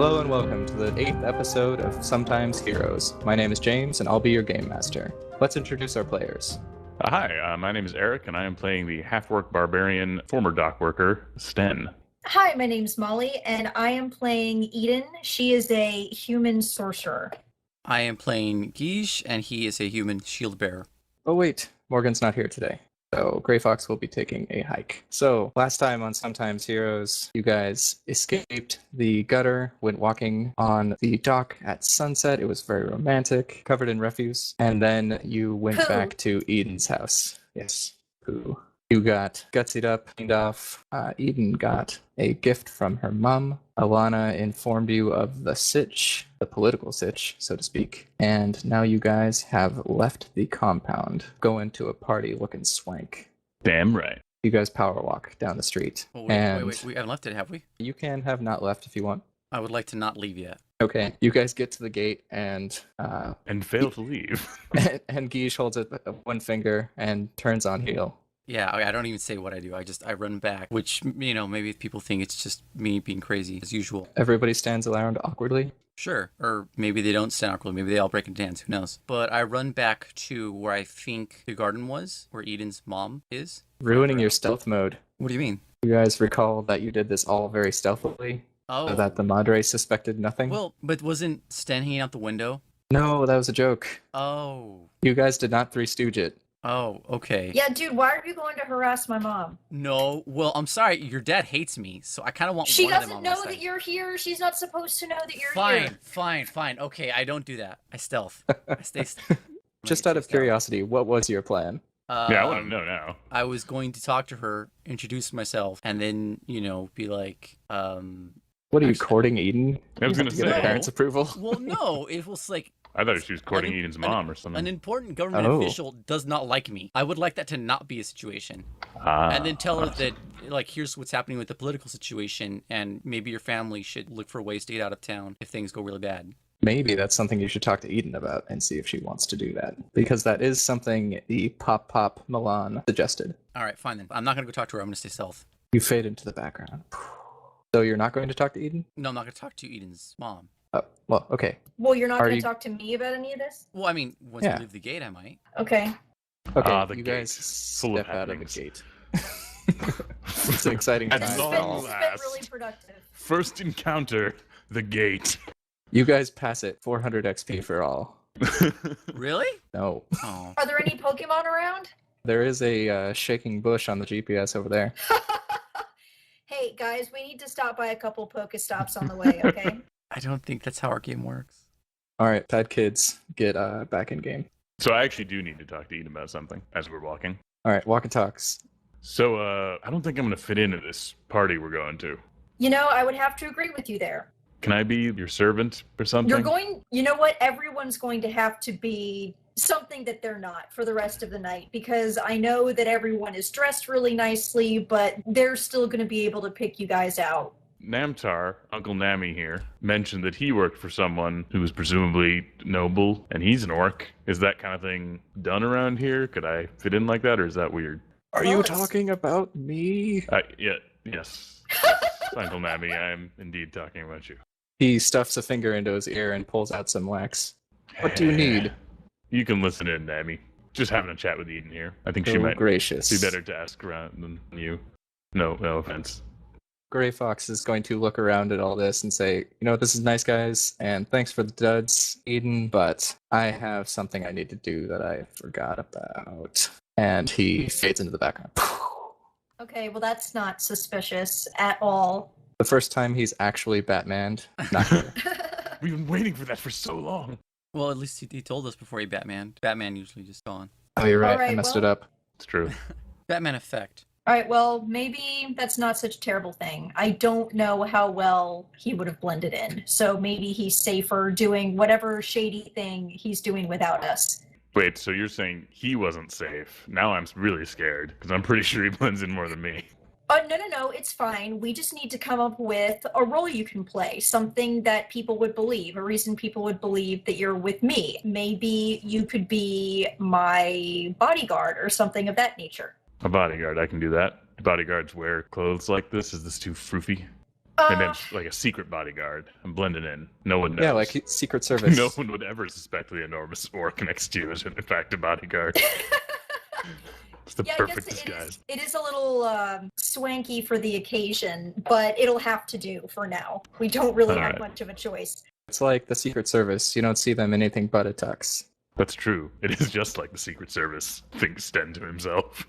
Hello and welcome to the 8th episode of Sometimes Heroes. My name is James and I'll be your game master. Let's introduce our players. Hi, my name is Eric and I am playing the half-orc barbarian former dock worker, Sten. Hi, my name's Molly and I am playing Eden. She is a human sorcerer. I am playing Guige and he is a human shield bearer. Oh wait, Morgan's not here today. So Grey Fox will be taking a hike. So last time on Sometimes Heroes, you guys escaped the gutter, went walking on the dock at sunset. It was very romantic, covered in refuse. And then you went back to Eden's house. Yes, poo. You got gutsied up, cleaned off. Eden got a gift from her mom. Alana informed you of the sitch, the political sitch, so to speak. And now you guys have left the compound, going to a party looking swank. Damn right. You guys power walk down the street. Oh, wait, we haven't left it, have we? You can have not left if you want. I would like to not leave yet. Okay, you guys get to the gate and fail to leave. and Guige holds it one finger and turns on heel. Yeah, I don't even say what I do. I run back, which, you know, maybe people think it's just me being crazy as usual. Everybody stands around awkwardly. Sure, or maybe they don't stand awkwardly. Maybe they all break into dance. Who knows? But I run back to where I think the garden was, where Eden's mom is. Ruining your stealth mode. What do you mean? You guys recall that you did this all very stealthily? Oh. So that the Madre suspected nothing? Well, but wasn't Sten hanging out the window? No, that was a joke. Oh. You guys did not Three Stooge it. Oh, okay. Yeah, dude, why are you going to harass my mom? No, well, I'm sorry. Your dad hates me, so I kind of want She one of them doesn't on my know side. that you're here. She's not supposed to know that you're here. Fine. Okay, I don't do that. I stealth. I stay Just out of curiosity, what was your plan? Yeah, I want to know now. I was going to talk to her, introduce myself, and then, you know, be like, What are you, courting Eden? I was going to get her say. parents' approval? well, no, it was like, I thought she was courting Eden's mom or something. an important government official does not like me. I would like that to not be a situation. And then tell her that, like, here's what's happening with the political situation, and maybe your family should look for ways to get out of town if things go really bad. Maybe that's something you should talk to Eden about and see if she wants to do that. Because that is something the Pop Milan suggested. All right, fine then. I'm not going to go talk to her. I'm going to stay stealth. You fade into the background. So you're not going to talk to Eden? No, I'm not going to talk to Eden's mom. Oh, well, okay. Well, you're not going to talk to me about any of this? Well, I mean, once we leave the gate, I might. Okay. Okay, the you gate. guys Full of step out of the happenings. gate. It's an exciting At This time. has long been last. really productive. First encounter, the gate. You guys pass it, 400 XP for all. Really? No. Oh. Are there any Pokemon around? There is a shaking bush on the GPS over there. Hey, guys, we need to stop by a couple Pokestops on the way, okay? I don't think that's how our game works. All right, bad kids, get back in game. So I actually do need to talk to Eden about something as we're walking. All right, walk and talks. So I don't think I'm going to fit into this party we're going to. You know, I would have to agree with you there. Can I be your servant or something? You know what? Everyone's going to have to be something that they're not for the rest of the night, because I know that everyone is dressed really nicely, but they're still going to be able to pick you guys out. Namtar, Uncle Nami here, mentioned that he worked for someone who was presumably noble, and he's an orc. Is that kind of thing done around here? Could I fit in like that, or is that weird? Are Well, you it's- talking about me? Yes. Uncle Nami, I am indeed talking about you. He stuffs a finger into his ear and pulls out some wax. What do you need? You can listen in, Nami. Just having a chat with Eden here. I think she Oh, might gracious. be better to ask around than you. No offense. Grey Fox is going to look around at all this and say, you know, this is nice, guys, and thanks for the duds, Eden, but I have something I need to do that I forgot about. And he fades into the background. Okay, well, that's not suspicious at all. The first time he's actually Batmaned. Not good. We've been waiting for that for so long. Well, at least he told us before he Batman. Batman usually just gone. Oh, you're right. All right, I messed well- it up. It's true. Batman effect. All right, well, maybe that's not such a terrible thing. I don't know how well he would have blended in, so maybe he's safer doing whatever shady thing he's doing without us. Wait, so you're saying he wasn't safe? Now I'm really scared, because I'm pretty sure he blends in more than me. No, it's fine. We just need to come up with a role you can play, something that people would believe, a reason people would believe that you're with me. Maybe you could be my bodyguard or something of that nature. A bodyguard, I can do that. Do bodyguards wear clothes like this? Is this too froofy? And then like a secret bodyguard. I'm blending in. No one knows. Yeah, like Secret Service. No one would ever suspect the enormous orc next to you is in fact a bodyguard. It's the perfect disguise. It is a little swanky for the occasion, but it'll have to do for now. We don't really have much of a choice. It's like the Secret Service. You don't see them in anything but a tux. That's true. It is just like the Secret Service thinks Sten to himself.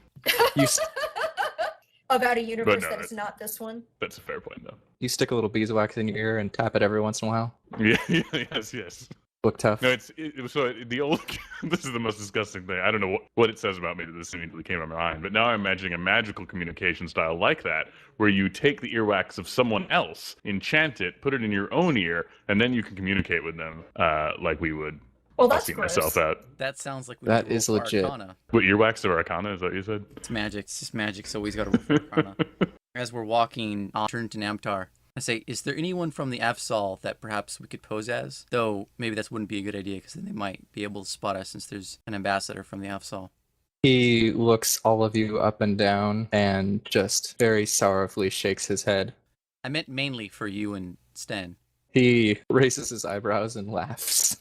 About a universe that is not this one. That's a fair point, though. You stick a little beeswax in your ear and tap it every once in a while. Yeah, yes. Look tough. No, the old. This is the most disgusting thing. I don't know what it says about me that this immediately came to my mind, but now I'm imagining a magical communication style like that, where you take the earwax of someone else, enchant it, put it in your own ear, and then you can communicate with them like we would. Well, that's see gross. Myself out. That sounds like that is legit. Arcana. What, earwax or Arcana? Is that what you said? It's magic. It's just magic. So he's got to roll for Arcana. As we're walking, I'll turn to Namtar. I say, is there anyone from the Afsal that perhaps we could pose as? Though maybe that wouldn't be a good idea because then they might be able to spot us since there's an ambassador from the Afsal. He looks all of you up and down and just very sorrowfully shakes his head. I meant mainly for you and Sten. He raises his eyebrows and laughs.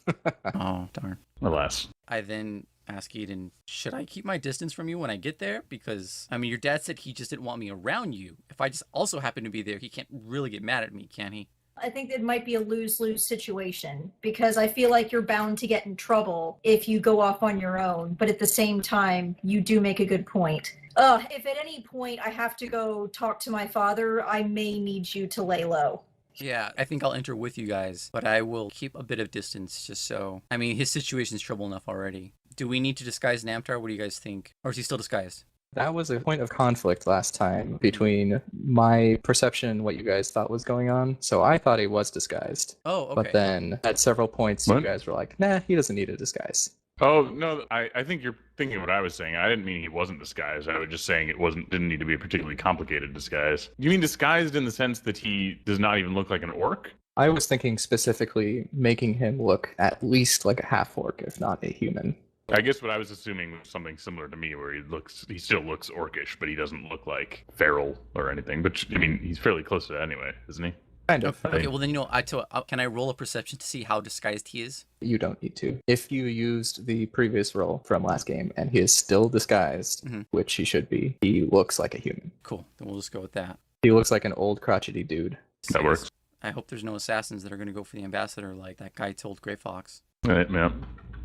Oh, darn. Alas. I then ask Eden, should I keep my distance from you when I get there? Because, I mean, your dad said he just didn't want me around you. If I just also happen to be there, he can't really get mad at me, can he? I think it might be a lose-lose situation because I feel like you're bound to get in trouble if you go off on your own. But at the same time, you do make a good point. If at any point I have to go talk to my father, I may need you to lay low. Yeah, I think I'll enter with you guys, but I will keep a bit of distance just so. I mean, his situation's trouble enough already. Do we need to disguise Namtar? What do you guys think? Or is he still disguised? That was a point of conflict last time between my perception and what you guys thought was going on. So I thought he was disguised. Oh, okay. But then at several points, you guys were like, nah, he doesn't need a disguise. Oh, no, I think you're thinking what I was saying. I didn't mean he wasn't disguised. I was just saying didn't need to be a particularly complicated disguise. You mean disguised in the sense that he does not even look like an orc? I was thinking specifically making him look at least like a half-orc, if not a human. I guess what I was assuming was something similar to me, where he still looks orcish, but he doesn't look like feral or anything. But, I mean, he's fairly close to that anyway, isn't he? Kind of. Okay, well then, can I roll a perception to see how disguised he is? You don't need to. If you used the previous roll from last game and he is still disguised, which he should be, he looks like a human. Cool, then we'll just go with that. He looks like an old crotchety dude. That works. I hope there's no assassins that are going to go for the ambassador like that guy told Grey Fox. Yeah.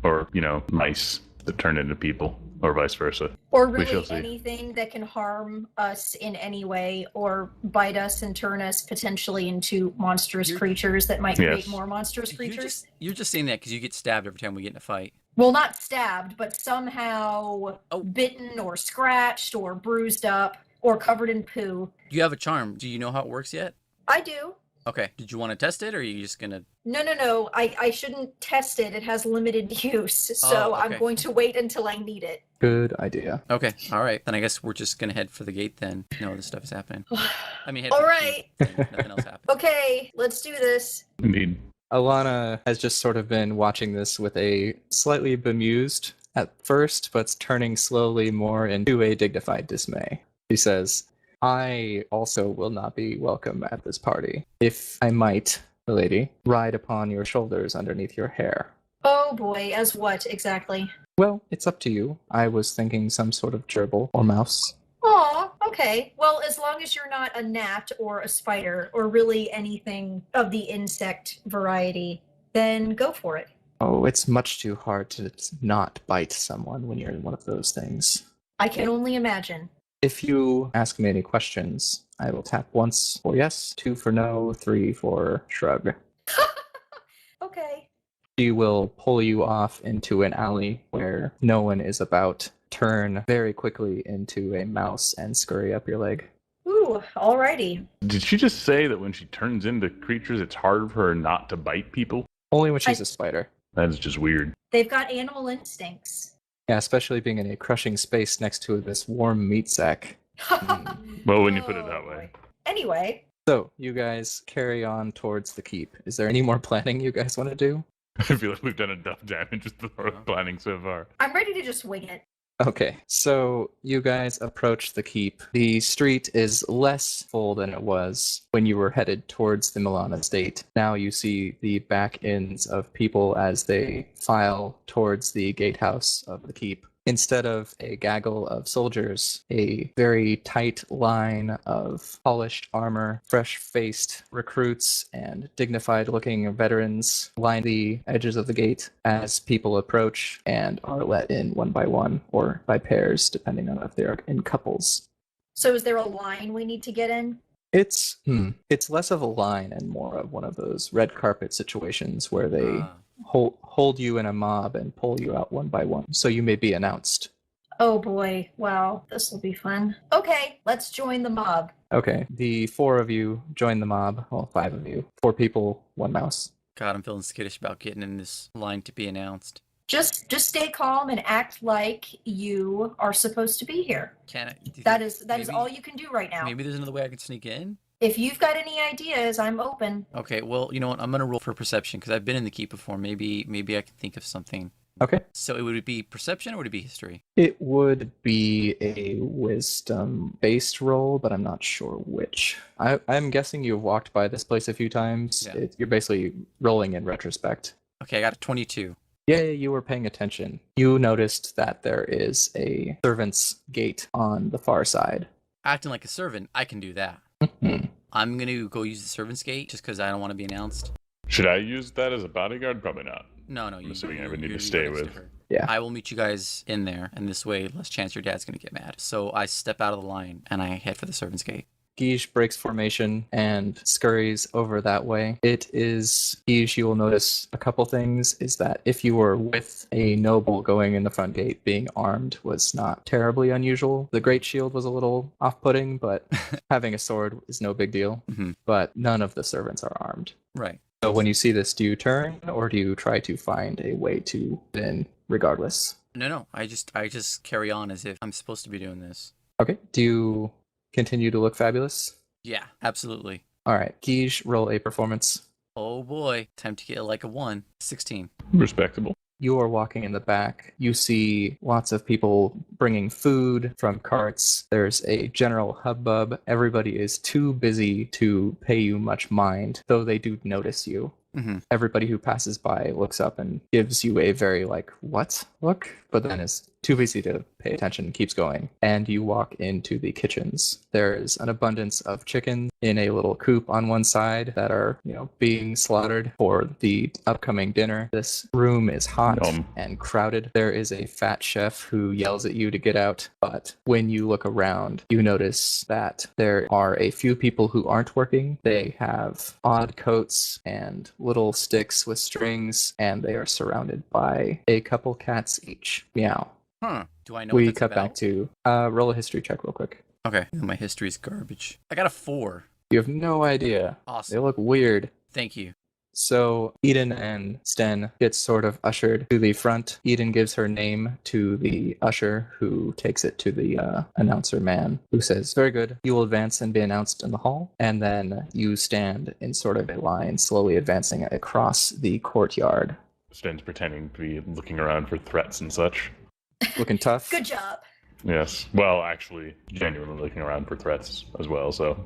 Or, mice that turn into people, or vice versa. Or really anything that can harm us in any way, or bite us and turn us potentially into monstrous creatures that might create more monstrous creatures. You're just saying that because you get stabbed every time we get in a fight. Well, not stabbed, but somehow bitten or scratched or bruised up or covered in poo. You have a charm. Do you know how it works yet? I do. Okay. Did you want to test it, or are you just going to... No. I shouldn't test it. It has limited use, so I'm going to wait until I need it. Good idea. Okay. All right. Then I guess we're just going to head for the gate then. No, this stuff is happening. I mean, head all for right. the gate. Nothing else happened. Okay, let's do this. Indeed. Alana has just sort of been watching this with a slightly bemused at first, but turning slowly more into a dignified dismay. She says, I also will not be welcome at this party. If I might, lady, ride upon your shoulders underneath your hair. Oh boy, as what exactly? Well, it's up to you. I was thinking some sort of gerbil or mouse. Aw, okay. Well, as long as you're not a gnat or a spider, or really anything of the insect variety, then go for it. Oh, it's much too hard to not bite someone when you're in one of those things. I can only imagine. If you ask me any questions, I will tap once for yes, 2 for no, 3 for shrug. Okay. She will pull you off into an alley where no one is about, turn very quickly into a mouse, and scurry up your leg. Ooh, alrighty. Did she just say that when she turns into creatures, it's hard for her not to bite people? Only when she's a spider. That is just weird. They've got animal instincts. Yeah, especially being in a crushing space next to this warm meat sack. Well, when you put it that way. Anyway. So, you guys carry on towards the keep. Is there any more planning you guys want to do? I feel like we've done enough damage with the planning so far. I'm ready to just wing it. Okay, so you guys approach the keep. The street is less full than it was when you were headed towards the Milan estate. Now you see the back ends of people as they file towards the gatehouse of the keep. Instead of a gaggle of soldiers, a very tight line of polished armor, fresh-faced recruits, and dignified-looking veterans line the edges of the gate as people approach and are let in one by one or by pairs, depending on if they're in couples. So is there a line we need to get in? It's less of a line and more of one of those red carpet situations where they hold you in a mob and pull you out one by one, so you may be announced. Oh boy, wow, this will be fun. Okay, let's join the mob. Okay, the 4 of you join the mob. Well, 5 of you. 4 people, 1 mouse. God, I'm feeling skittish about getting in this line to be announced. Just stay calm and act like you are supposed to be here. Can I? That is all you can do right now. Maybe there's another way I can sneak in? If you've got any ideas, I'm open. Okay, well, you know what? I'm going to roll for perception because I've been in the keep before. Maybe I can think of something. Okay. So it would be perception or would it be history? It would be a wisdom-based roll, but I'm not sure which. I'm guessing you've walked by this place a few times. Yeah. You're basically rolling in retrospect. Okay, I got a 22. Yeah, you were paying attention. You noticed that there is a servant's gate on the far side. Acting like a servant, I can do that. I'm going to go use the servant's gate just because I don't want to be announced. Should I use that as a bodyguard? Probably not. No, I'm assuming I would need you're to stay next to with. her. Yeah. I will meet you guys in there, and this way, less chance your dad's going to get mad. So I step out of the line, and I head for the servant's gate. Guige breaks formation and scurries over that way. Guige, you will notice a couple things, is that if you were with a noble going in the front gate, being armed was not terribly unusual. The Great Shield was a little off-putting, but having a sword is no big deal. Mm-hmm. But none of the servants are armed. Right. So when you see this, do you turn, or do you try to find a way to get in regardless? No, I just carry on as if I'm supposed to be doing this. Okay, do you continue to look fabulous? Yeah, absolutely. All right, Guige, roll a performance. Oh boy, time to get like a 1. 16. Respectable. You are walking in the back. You see lots of people bringing food from carts. There's a general hubbub. Everybody is too busy to pay you much mind, though they do notice you. Mm-hmm. Everybody who passes by looks up and gives you a very what look, but then is too busy to pay attention and keeps going. And you walk into the kitchens. There's an abundance of chickens in a little coop on one side that are, being slaughtered for the upcoming dinner. This room is hot and crowded. There is a fat chef who yells at you to get out, but when you look around, you notice that there are a few people who aren't working. They have odd coats and little sticks with strings, and they are surrounded by a couple cats each. Meow. Do I know We what that's cut about? back to roll a history check real quick. Okay. My history's garbage. I got a 4. You have no idea. They Awesome. look weird. Thank you. So Eden and Sten get sort of ushered to the front. Eden gives her name to the usher, who takes it to the announcer man, who says, "Very good. You will advance and be announced in the hall." And then you stand in sort of a line, slowly advancing across the courtyard. Sten's pretending to be looking around for threats and such. Looking tough. Good job. Yes. Well, actually, genuinely looking around for threats as well, so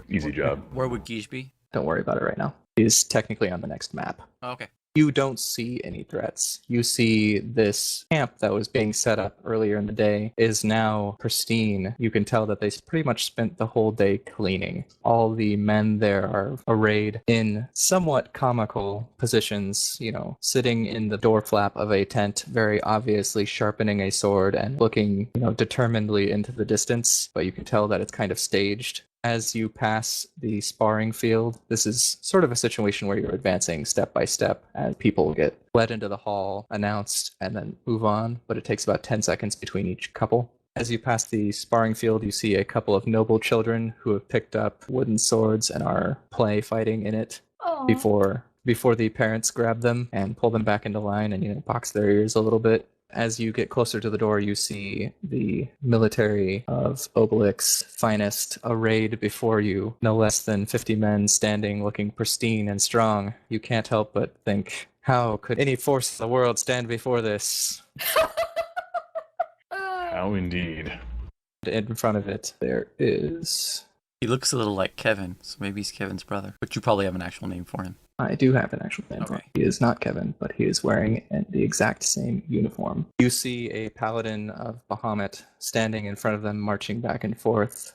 easy job. Where would Guige be? Don't worry about it right now. He's technically on the next map. Oh, okay. You don't see any threats. You see this camp that was being set up earlier in the day is now pristine. You can tell that they pretty much spent the whole day cleaning. All the men there are arrayed in somewhat comical positions, sitting in the door flap of a tent, very obviously sharpening a sword and looking, determinedly into the distance, but you can tell that it's kind of staged. As you pass the sparring field, this is sort of a situation where you're advancing step by step, and people get led into the hall, announced, and then move on, but it takes about 10 seconds between each couple. As you pass the sparring field, you see a couple of noble children who have picked up wooden swords and are fighting in it before the parents grab them and pull them back into line and, box their ears a little bit. As you get closer to the door, you see the military of Obelix's finest arrayed before you. No less than 50 men standing looking pristine and strong. You can't help but think, how could any force in the world stand before this? How indeed. In front of it, there is... He looks a little like Kevin, so maybe he's Kevin's brother. But you probably have an actual name for him. I do have an actual name for him. He is not Kevin, but he is wearing the exact same uniform. You see a paladin of Bahamut standing in front of them, marching back and forth,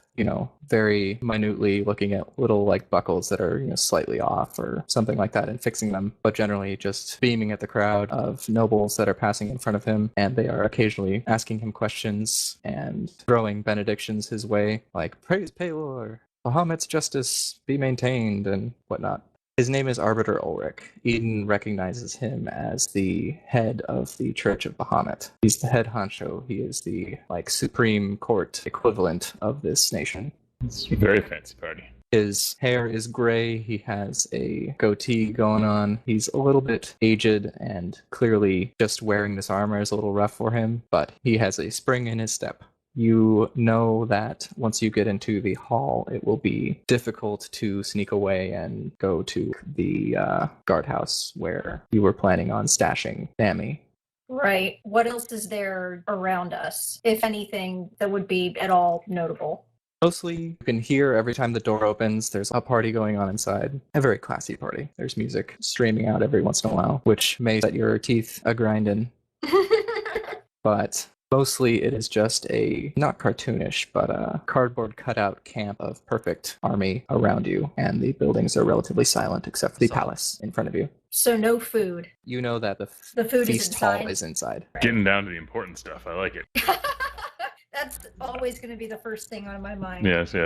very minutely looking at little buckles that are slightly off or something like that and fixing them, but generally just beaming at the crowd of nobles that are passing in front of him, and they are occasionally asking him questions and throwing benedictions his way, like, "Praise Pelor, Bahamut's justice be maintained," and whatnot. His name is Arbiter Ulrich. Eden recognizes him as the head of the Church of Bahamut. He's the head honcho. He is the supreme court equivalent of this nation. It's a very fancy party. His hair is gray. He has a goatee going on. He's a little bit aged, and clearly just wearing this armor is a little rough for him, but he has a spring in his step. You know that once you get into the hall, it will be difficult to sneak away and go to the guardhouse where you were planning on stashing Sammy. Right. What else is there around us, if anything, that would be at all notable? Mostly, you can hear every time the door opens, there's a party going on inside. A very classy party. There's music streaming out every once in a while, which may set your teeth a-grindin'. But... mostly it is just a, not cartoonish, but a cardboard cutout camp of perfect army around you, and the buildings are relatively silent except for the palace in front of you. So no food. You know that the food feast hall is inside. Getting down to the important stuff. I like it. That's always going to be the first thing on my mind. Yes.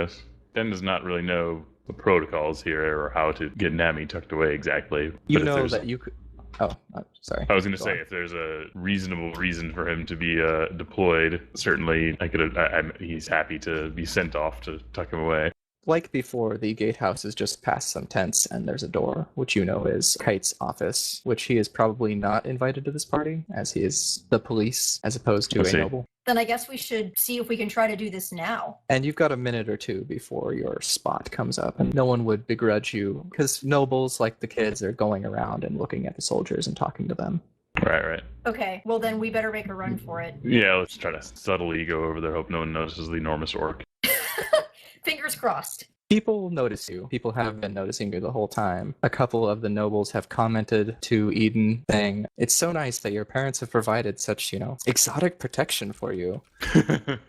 Den does not really know the protocols here or how to get Nami tucked away exactly. You know that you could... Oh, sorry. I was going to say, if there's a reasonable reason for him to be deployed, certainly he's happy to be sent off to tuck him away. Like before, the gatehouse is just past some tents, and there's a door, which you know is Kite's office, which he is probably not invited to this party, as he is the police, as opposed to a noble. Then I guess we should see if we can try to do this now. And you've got a minute or two before your spot comes up, and no one would begrudge you, because nobles, like the kids, are going around and looking at the soldiers and talking to them. Right. Okay, well then we better make a run for it. Yeah, let's try to subtly go over there, hope no one notices the enormous orc. Fingers crossed. People notice you. People have been noticing you the whole time. A couple of the nobles have commented to Eden saying, "It's so nice that your parents have provided such, exotic protection for you."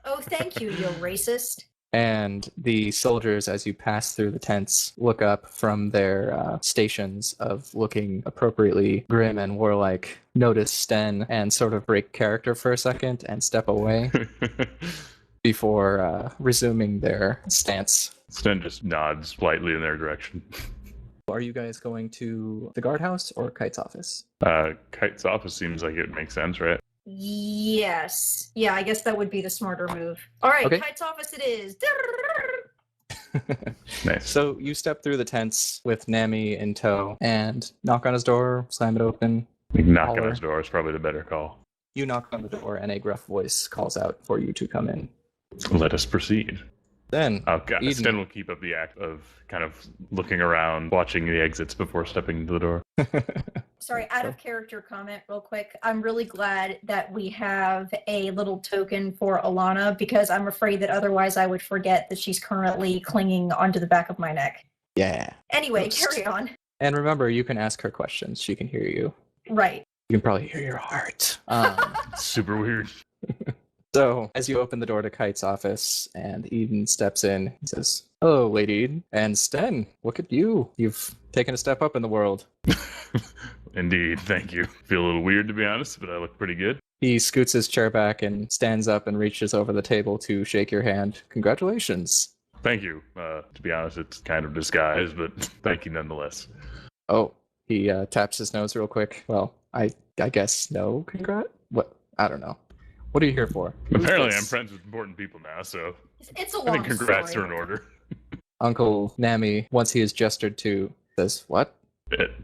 Oh, thank you, you racist. And the soldiers, as you pass through the tents, look up from their stations of looking appropriately grim and warlike, notice Sten, and sort of break character for a second and step away before resuming their stance. Sten just nods politely in their direction. Are you guys going to the guardhouse or Kite's office? Kite's office seems like it makes sense, right? Yes. Yeah, I guess that would be the smarter move. All right, okay. Kite's office it is. Nice. So you step through the tents with Nami in tow and knock on his door, slam it open. Knock on his door is probably the better call. You knock on the door and a gruff voice calls out for you to come in. Let us proceed. Then Sten will keep up the act of kind of looking around, watching the exits before stepping into the door. Sorry, out of character comment real quick. I'm really glad that we have a little token for Alana, because I'm afraid that otherwise I would forget that she's currently clinging onto the back of my neck. Yeah. Anyway, carry on. And remember, you can ask her questions. She can hear you. Right. You can probably hear your heart. Super weird. So, as you open the door to Kite's office and Eden steps in, he says, "Hello, Lady Eden. And Sten, look at you. You've taken a step up in the world." Indeed, thank you. Feel a little weird, to be honest, but I look pretty good. He scoots his chair back and stands up and reaches over the table to shake your hand. Congratulations. Thank you. To be honest, it's kind of disguised, but thank you nonetheless. Oh, he taps his nose real quick. Well, I guess no congrat? What? I don't know. What are you here for? Apparently I'm friends with important people now, so it's a long I think congrats story. are in order. Uncle Nami, once he is gestured to, says, "What?"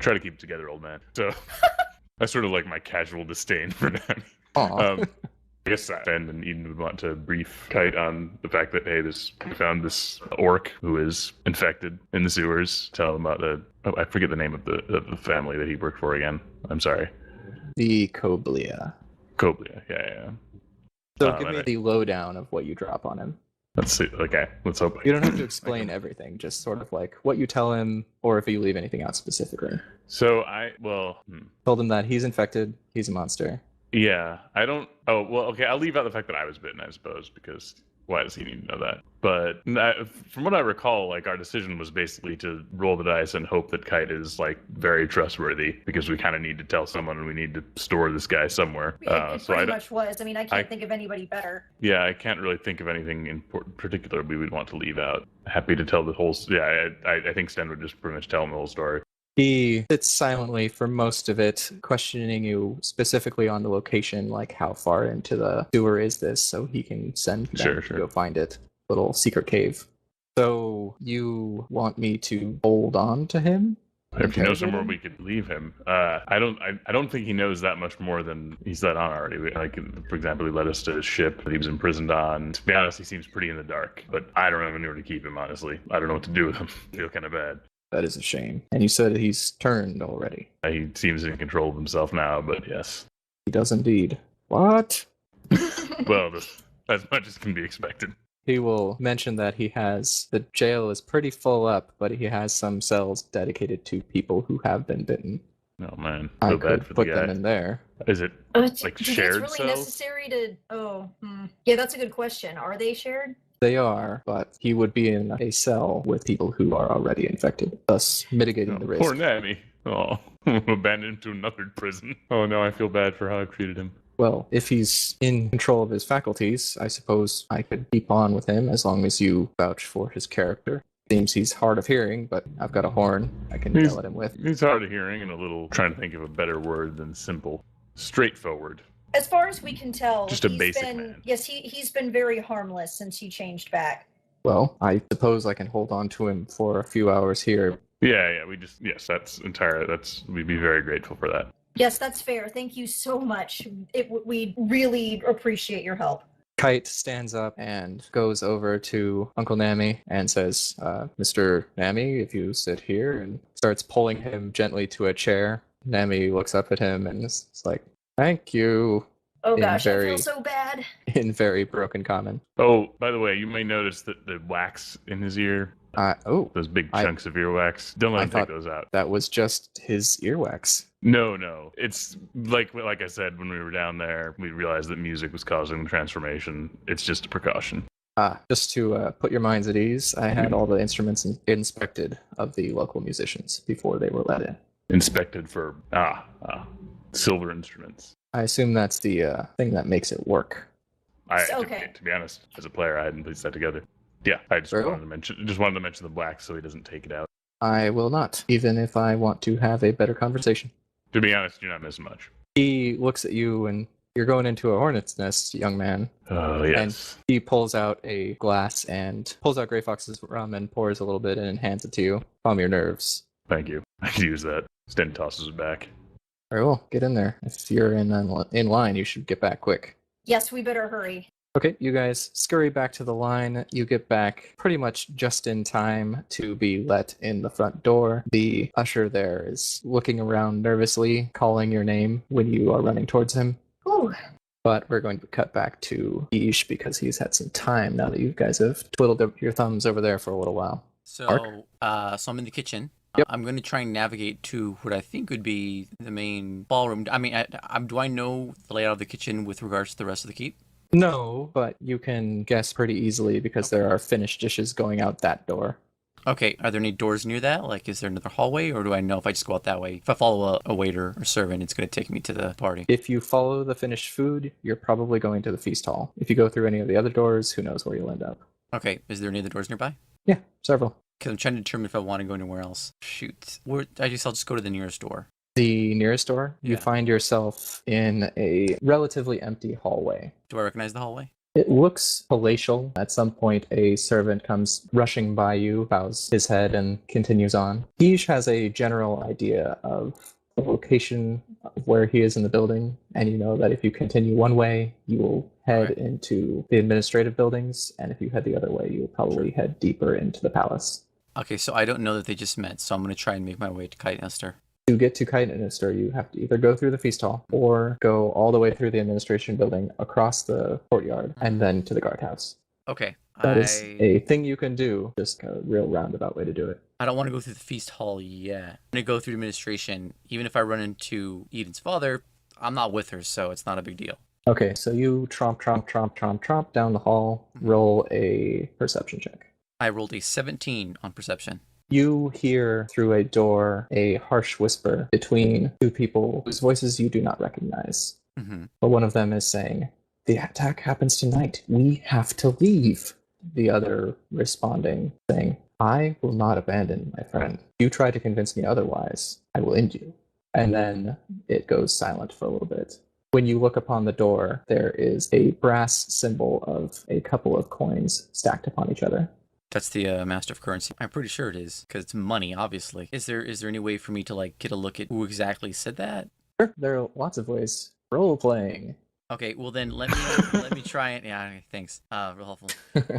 Try to keep it together, old man. So I sort of like my casual disdain for Nami. I guess Ben and Eden would want to brief Kite on the fact that, hey, we found this orc who is infected in the sewers. Tell him about I forget the name of the family that he worked for again. I'm sorry. The Koblia. Koblia, yeah. So give me the lowdown of what you drop on him. Let's see. Okay, let's hope. You don't have to explain everything, just sort of like what you tell him, or if you leave anything out specifically. So told him that he's infected, he's a monster. Yeah, I don't. Oh, well, okay. I'll leave out the fact that I was bitten, I suppose, because why does he need to know that? But from what I recall, like our decision was basically to roll the dice and hope that Kite is like very trustworthy, because we kind of need to tell someone and we need to store this guy somewhere. It pretty much was. I mean, I can't think of anybody better. Yeah, I can't really think of anything in particular we would want to leave out. Happy to tell the whole. Yeah, I think Sten would just pretty much tell him the whole story. He sits silently for most of it, questioning you specifically on the location, like how far into the sewer is this, so he can send them to go find it. Little secret cave. So you want me to hold on to him? If you know somewhere we could leave him, I don't think he knows that much more than he's let on already. Like, for example, he led us to his ship that he was imprisoned on. To be honest, he seems pretty in the dark, but I don't have anywhere to keep him. Honestly, I don't know what to do with him. I feel kind of bad. That is a shame. And you said he's turned already. He seems in control of himself now, but yes. He does indeed. What? Well, as much as can be expected. He will mention that the jail is pretty full up, but he has some cells dedicated to people who have been bitten. Oh man, I could put them in there. Is it like shared it's cells? really necessary to... Yeah, that's a good question. Are they shared? They are, but he would be in a cell with people who are already infected, thus mitigating the risk. Poor Nanny. Oh, abandoned to another prison. Oh no, I feel bad for how I've treated him. Well, if he's in control of his faculties, I suppose I could keep on with him as long as you vouch for his character. Seems he's hard of hearing, but I've got a horn I can yell at him with. He's hard of hearing and a little, trying to think of a better word than simple. Straightforward. As far as we can tell, just a basic man. Yes, he's been very harmless since he changed back. Well, I suppose I can hold on to him for a few hours here. Yeah, we'd be very grateful for that. Yes, that's fair. Thank you so much. We really appreciate your help. Kite stands up and goes over to Uncle Nami and says, Mr. Nami, if you sit here, and starts pulling him gently to a chair. Nami looks up at him and is like, thank you. Oh gosh, I feel so bad. In very broken common. Oh, by the way, you may notice that the wax in his ear. Those big chunks of earwax. Don't let him take those out. That was just his earwax. No. It's like I said, when we were down there, we realized that music was causing the transformation. It's just a precaution. Just to put your minds at ease, I had all the instruments inspected of the local musicians before they were let in. Inspected for silver instruments. I assume that's the thing that makes it work. To be honest, as a player, I hadn't pieced that together. Yeah, I just wanted to mention the black so he doesn't take it out. I will not, even if I want to have a better conversation. To be honest, you're not missing much. He looks at you and you're going into a hornet's nest, young man. Oh, yes. And he pulls out a glass and pulls out Grey Fox's rum and pours a little bit and hands it to you. Calm your nerves. Thank you. I could use that. Sten tosses it back. All right, well, get in there. If you're in line, you should get back quick. Yes, we better hurry. Okay, you guys scurry back to the line. You get back pretty much just in time to be let in the front door. The usher there is looking around nervously, calling your name when you are running towards him. Ooh. But we're going to cut back to Ish because he's had some time now that you guys have twiddled your thumbs over there for a little while. So I'm in the kitchen. Yep. I'm going to try and navigate to what I think would be the main ballroom. I mean, do I know the layout of the kitchen with regards to the rest of the keep? No, but you can guess pretty easily because there are finished dishes going out that door. Okay, are there any doors near that? Like, is there another hallway, or do I know if I just go out that way? If I follow a waiter or servant, it's going to take me to the party. If you follow the finished food, you're probably going to the feast hall. If you go through any of the other doors, who knows where you'll end up. Okay, is there any other doors nearby? Yeah, several. Because I'm trying to determine if I want to go anywhere else. Shoot. I'll just go to the nearest door. The nearest door, you find yourself in a relatively empty hallway. Do I recognize the hallway? It looks palatial. At some point, a servant comes rushing by you, bows his head, and continues on. Ish has a general idea of the location of where he is in the building, and you know that if you continue one way, you will head into the administrative buildings, and if you head the other way, you will probably head deeper into the palace. Okay, so I don't know that they just met, so I'm going to try and make my way to Kite Nester. To get to Kite Minister, you have to either go through the feast hall or go all the way through the administration building, across the courtyard, and then to the guardhouse. Okay. That is a thing you can do, just a real roundabout way to do it. I don't want to go through the feast hall yet. I'm going to go through administration. Even if I run into Eden's father, I'm not with her, so it's not a big deal. Okay, so you tromp down the hall, roll a perception check. I rolled a 17 on perception. You hear through a door a harsh whisper between two people whose voices you do not recognize. But one of them is saying, "The attack happens tonight. We have to leave." The other responding, saying, "I will not abandon my friend. If you try to convince me otherwise, I will end you." And then it goes silent for a little bit. When you look upon the door, there is a brass symbol of a couple of coins stacked upon each other. That's the master of currency. I'm pretty sure it is, because it's money, obviously. Is there any way for me to like get a look at who exactly said that? Sure, there are lots of ways. Role playing. Okay, well then let me try and okay, thanks. Real helpful.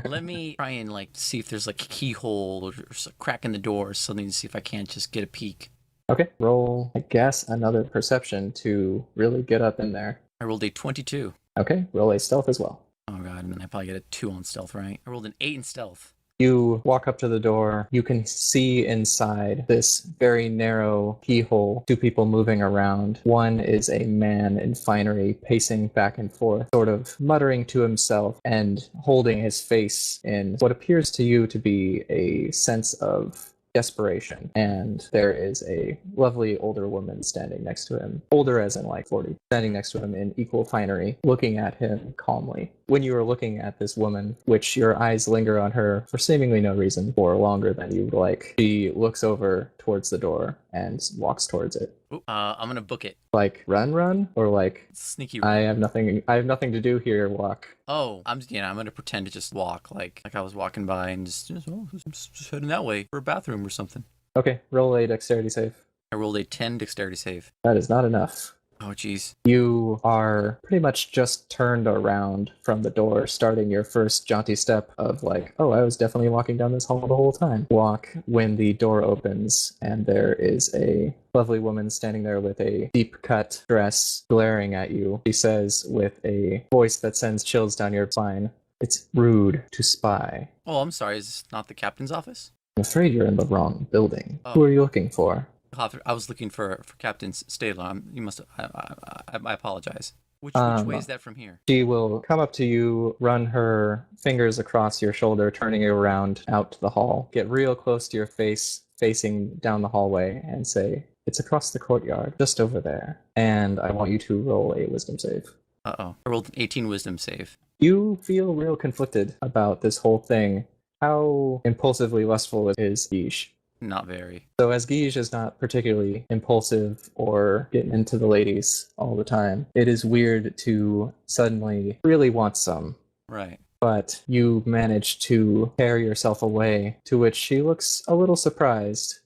Let me try and like see if there's like a keyhole or a crack in the door or something to see if I can't just get a peek. Okay, roll, I guess, another perception to really get up in there. I rolled a 22. Okay, roll a stealth as well. Oh god, and then I probably get a 2 on stealth, right? I rolled an 8 in stealth. You walk up to the door. You can see inside this very narrow keyhole, two people moving around. One is a man in finery, pacing back and forth, sort of muttering to himself and holding his face in what appears to you to be a sense of desperation. And there is a lovely older woman standing next to him, older as in like 40, standing next to him in equal finery, looking at him calmly. When you are looking at this woman, which your eyes linger on her for seemingly no reason, for longer than you would like, she looks over towards the door and walks towards it. Ooh, I'm gonna book it. Like run, or like Sneaky. I have nothing to do here. Walk. Oh, I'm gonna pretend to just walk, like I was walking by and just heading that way for a bathroom or something. Okay, roll a dexterity save. I rolled a 10 dexterity save. That is not enough. Oh, jeez. You are pretty much just turned around from the door, starting your first jaunty step of like, oh, I was definitely walking down this hall the whole time. Walk when the door opens, and there is a lovely woman standing there with a deep-cut dress glaring at you. She says with a voice that sends chills down your spine, "It's rude to spy." Oh, I'm sorry. Is this not the captain's office? I'm afraid you're in the wrong building. Oh. Who are you looking for? I was looking for Captain Stadler. You must. I apologize. Which way is that from here? She will come up to you, run her fingers across your shoulder, turning you around out to the hall, get real close to your face, facing down the hallway, and say, "It's across the courtyard, just over there. And I want you to roll a wisdom save." Uh-oh. I rolled an 18 wisdom save. You feel real conflicted about this whole thing. How impulsively lustful is Guige? Not very. So as Guige is not particularly impulsive or getting into the ladies all the time, it is weird to suddenly really want some. Right. But you manage to tear yourself away, to which she looks a little surprised.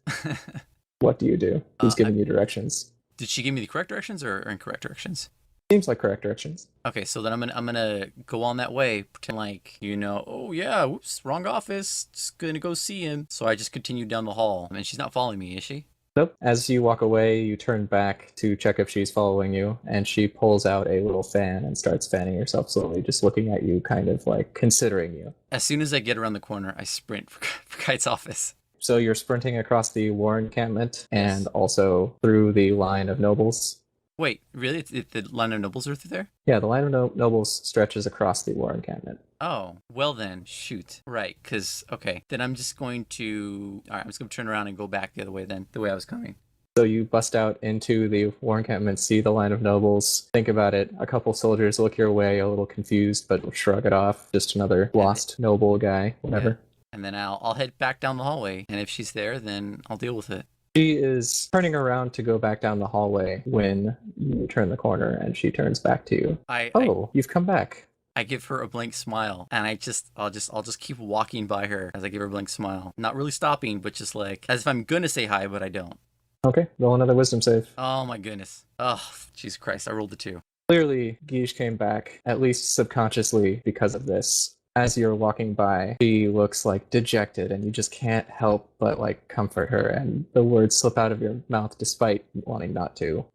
What do you do? Who's giving you directions? Did she give me the correct directions or incorrect directions? Seems like correct directions. Okay, so then I'm gonna go on that way, pretend like, oh yeah, whoops, wrong office, just gonna go see him. So I just continue down the hall. I mean, she's not following me, is she? Nope. As you walk away, you turn back to check if she's following you, and she pulls out a little fan and starts fanning herself slowly, just looking at you, kind of like considering you. As soon as I get around the corner, I sprint for Kite's office. So you're sprinting across the war encampment and also through the line of nobles. Wait, really? The line of nobles are through there? Yeah, the line of nobles stretches across the war encampment. Oh, well then, shoot. Right, because, okay, then I'm just going to... Alright, I'm just going to turn around and go back the other way then, the way I was coming. So you bust out into the war encampment, see the line of nobles, think about it. A couple soldiers look your way, a little confused, but shrug it off. Just another lost noble guy, whatever. Yeah. And then I'll head back down the hallway, and if she's there, then I'll deal with it. She is turning around to go back down the hallway when you turn the corner, and she turns back to you. You've come back. I give her a blank smile, and I'll just keep walking by her as I give her a blank smile. Not really stopping, but just like as if I'm gonna say hi, but I don't. Okay, roll another wisdom save. Oh my goodness. Oh, Jesus Christ, I rolled a 2. Clearly, Guige came back, at least subconsciously, because of this. As you're walking by, she looks like dejected, and you just can't help but like comfort her, and the words slip out of your mouth despite wanting not to.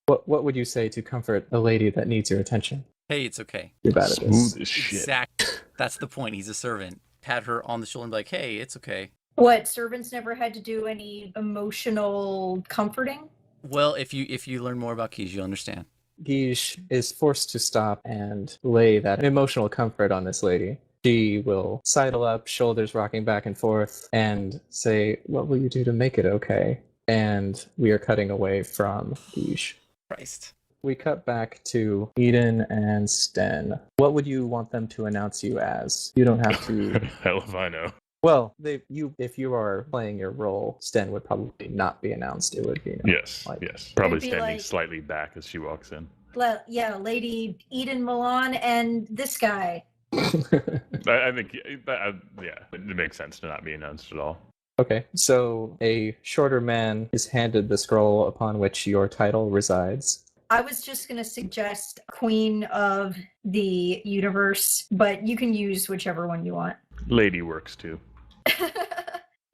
What would you say to comfort a lady that needs your attention? Hey, it's okay. You're bad at this. Smooth as shit. Exactly. That's the point. He's a servant. Pat her on the shoulder and be like, hey, it's okay. What, servants never had to do any emotional comforting? Well, if you learn more about Kij, you'll understand. Guiche is forced to stop and lay that emotional comfort on this lady. She will sidle up, shoulders rocking back and forth, and say, what will you do to make it okay? And we are cutting away from Guiche. Christ. We cut back to Eden and Sten. What would you want them to announce you as? You don't have to... Hell if I know. Well, if you are playing your role, Sten would probably not be announced. It would be... Yes. Probably It'd be standing like- slightly back as she walks in. Yeah, Lady Eden Milan and this guy. I think, it makes sense to not be announced at all. Okay, so a shorter man is handed the scroll upon which your title resides. I was just going to suggest Queen of the Universe, but you can use whichever one you want. Lady works too.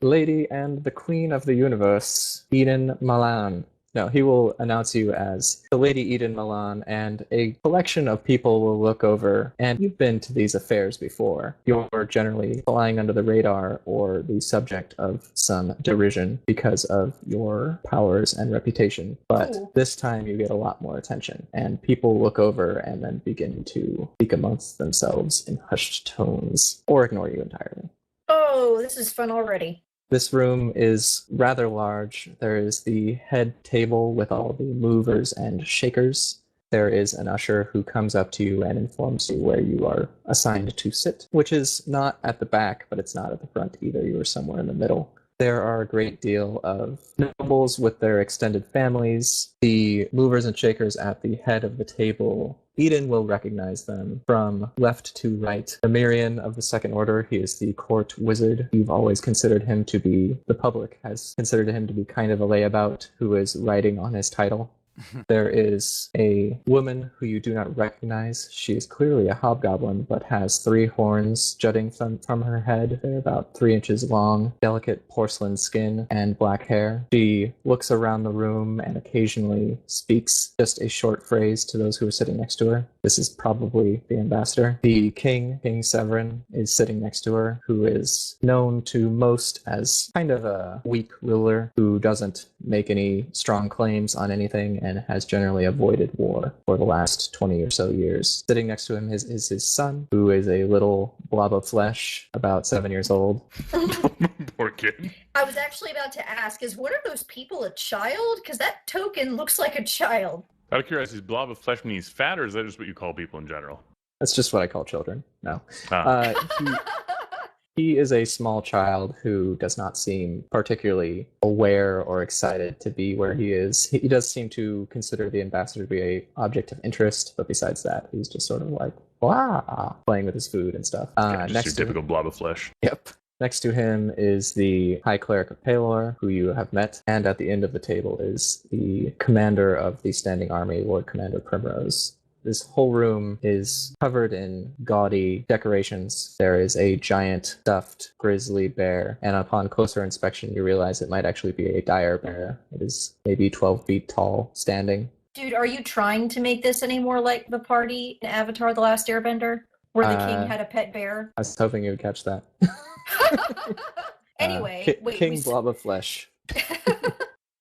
Lady and the Queen of the Universe, Eden Milan. No, he will announce you as the Lady Eden Milan, and a collection of people will look over, and you've been to these affairs before. You're generally flying under the radar or the subject of some derision because of your powers and reputation. But Cool. This time you get a lot more attention, and people look over and then begin to speak amongst themselves in hushed tones, or ignore you entirely. Oh, this is fun already. This room is rather large. There is the head table with all the movers and shakers. There is an usher who comes up to you and informs you where you are assigned to sit, which is not at the back, but it's not at the front either. You are somewhere in the middle. There are a great deal of nobles with their extended families. The movers and shakers at the head of the table, Eden will recognize them from left to right. The Mirian of the Second Order, he is the court wizard. You've always considered him to be, the public has considered him to be kind of a layabout who is riding on his title. There is a woman who you do not recognize. She is clearly a hobgoblin, but has 3 horns jutting from her head. They're about 3 inches long, delicate porcelain skin, and black hair. She looks around the room and occasionally speaks just a short phrase to those who are sitting next to her. This is probably the ambassador. The king, King Severin, is sitting next to her, who is known to most as kind of a weak ruler who doesn't make any strong claims on anything and has generally avoided war for the last 20 or so years. Sitting next to him is his son, who is a little blob of flesh, about 7 years old. Poor kid. I was actually about to ask, is one of those people a child? Because that token looks like a child. Out of curiosity, is blob of flesh when he's fat, or is that just what you call people in general? That's just what I call children. No. Ah. He is a small child who does not seem particularly aware or excited to be where he is. He does seem to consider the ambassador to be an object of interest, but besides that, he's just sort of like, wow, playing with his food and stuff. Just your typical blob of flesh. Yep. Next to him is the High Cleric of Palor, who you have met, and at the end of the table is the commander of the Standing Army, Lord Commander Primrose. This whole room is covered in gaudy decorations. There is a giant stuffed grizzly bear, and upon closer inspection, you realize it might actually be a dire bear. It is maybe 12 feet tall, standing. Dude, are you trying to make this any more like the party in Avatar: The Last Airbender, where the king had a pet bear? I was hoping you would catch that. Anyway, King Blob of Flesh.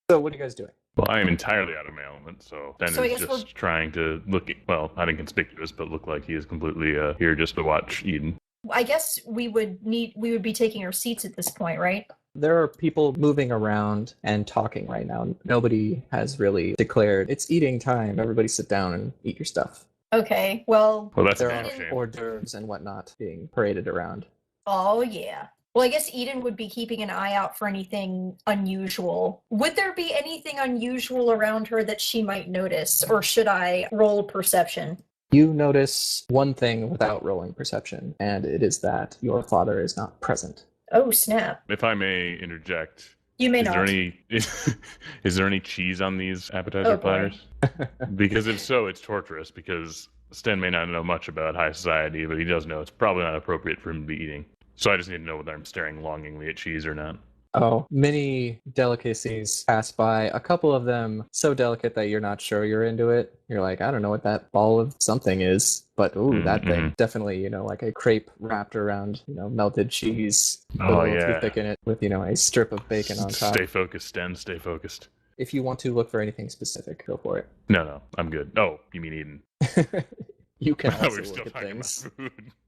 So what are you guys doing? Well, I am entirely out of my element, so Ben So I is guess just trying to look, well, not inconspicuous, but look like he is completely here just to watch Eden. I guess we would be taking our seats at this point, right? There are people moving around and talking right now. Nobody has really declared, it's eating time. Everybody sit down and eat your stuff. Okay, well, Well, that's a There damn are shame. hors d'oeuvres and whatnot being paraded around. oh yeah. Well, I guess Eden would be keeping an eye out for anything unusual. Would there be anything unusual around her that she might notice, or should I roll perception? You notice one thing without rolling perception, and it is that your father is not present. Oh, snap. If I may interject, You may is not. there any is there any cheese on these appetizer Oh, boy. platters? Because if so, it's torturous. Because Sten may not know much about high society, but he does know it's probably not appropriate for him to be eating. So I just need to know whether I'm staring longingly at cheese or not. Oh, many delicacies pass by. A couple of them so delicate that you're not sure you're into it. You're like, I don't know what that ball of something is, but ooh, that thing. Definitely, like a crepe wrapped around, melted cheese, with a little toothpick in it with, a strip of bacon on top. Stay focused, Sten. Stay focused. If you want to look for anything specific, go for it. No, I'm good. Oh, you mean eating? You can also look at things.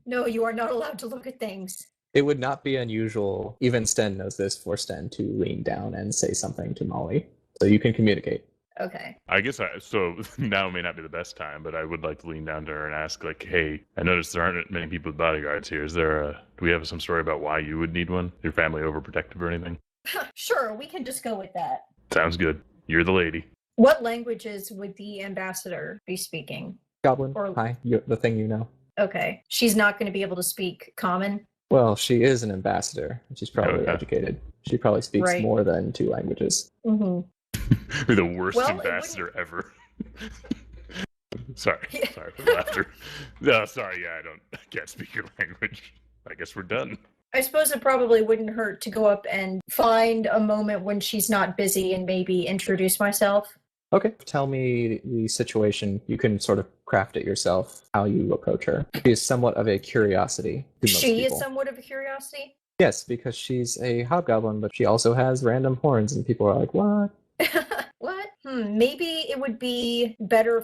No, you are not allowed to look at things. It would not be unusual, even Sten knows this, for Sten to lean down and say something to Molly. So you can communicate. Okay. I guess so now may not be the best time, but I would like to lean down to her and ask, like, hey, I noticed there aren't many people with bodyguards here. Do we have some story about why you would need one? Your family overprotective or anything? Sure, we can just go with that. Sounds good. You're the lady. What languages would the ambassador be speaking? Goblin. Hi, the thing you know. Okay. She's not going to be able to speak common? Well, she is an ambassador. She's probably educated. She probably speaks more than 2 languages. Mm-hmm. You're the worst ambassador ever. Sorry for the laughter. No, sorry, I can't speak your language. I guess we're done. I suppose it probably wouldn't hurt to go up and find a moment when she's not busy and maybe introduce myself. Okay, tell me the situation. You can sort of craft it yourself, how you approach her. She is somewhat of a curiosity to most people. She is somewhat of a curiosity? Yes, because she's a hobgoblin, but she also has random horns, and people are like, what? What? Maybe it would be better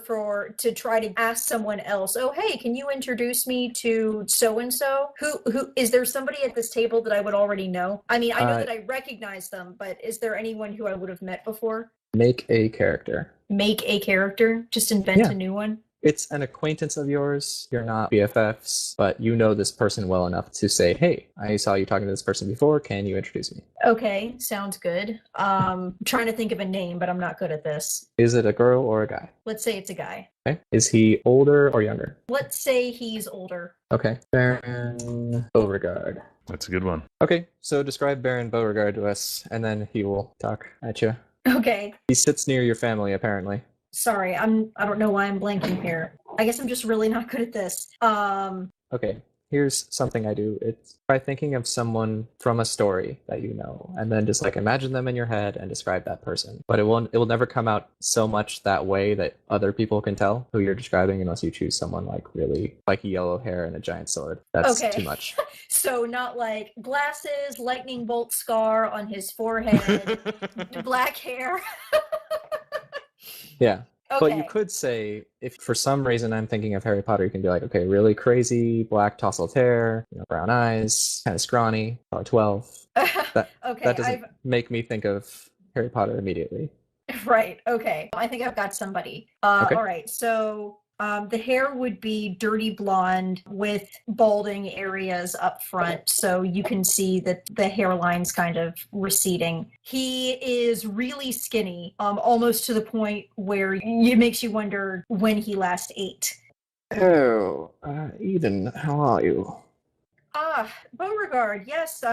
to try to ask someone else, oh, hey, can you introduce me to so-and-so? Who is there somebody at this table that I would already know? I mean, I know that I recognize them, but is there anyone who I would have met before? Make a character. Make a character? Just invent a new one? It's an acquaintance of yours. You're not BFFs, but you know this person well enough to say, hey, I saw you talking to this person before. Can you introduce me? Okay, sounds good. I'm trying to think of a name, but I'm not good at this. Is it a girl or a guy? Let's say it's a guy. Okay. Is he older or younger? Let's say he's older. Okay. Baron Beauregard. That's a good one. Okay, so describe Baron Beauregard to us, and then he will talk at you. Okay. He sits near your family, apparently. Sorry, I don't know why I'm blanking here. I guess I'm just really not good at this. Okay, here's something I do. It's by thinking of someone from a story that you know, and then just like imagine them in your head and describe that person. But it will never come out so much that way that other people can tell who you're describing unless you choose someone like really spiky yellow hair and a giant sword. That's too much. So not like glasses, lightning bolt scar on his forehead, black hair. Yeah. Okay. But you could say, if for some reason I'm thinking of Harry Potter, you can be like, okay, really crazy, black tousled hair, brown eyes, kind of scrawny, 12. That doesn't make me think of Harry Potter immediately. Right, okay. I think I've got somebody. All right, so the hair would be dirty blonde with balding areas up front, so you can see that the hairline's kind of receding. He is really skinny, almost to the point where it makes you wonder when he last ate. Oh, Eden, how are you? Beauregard, yes,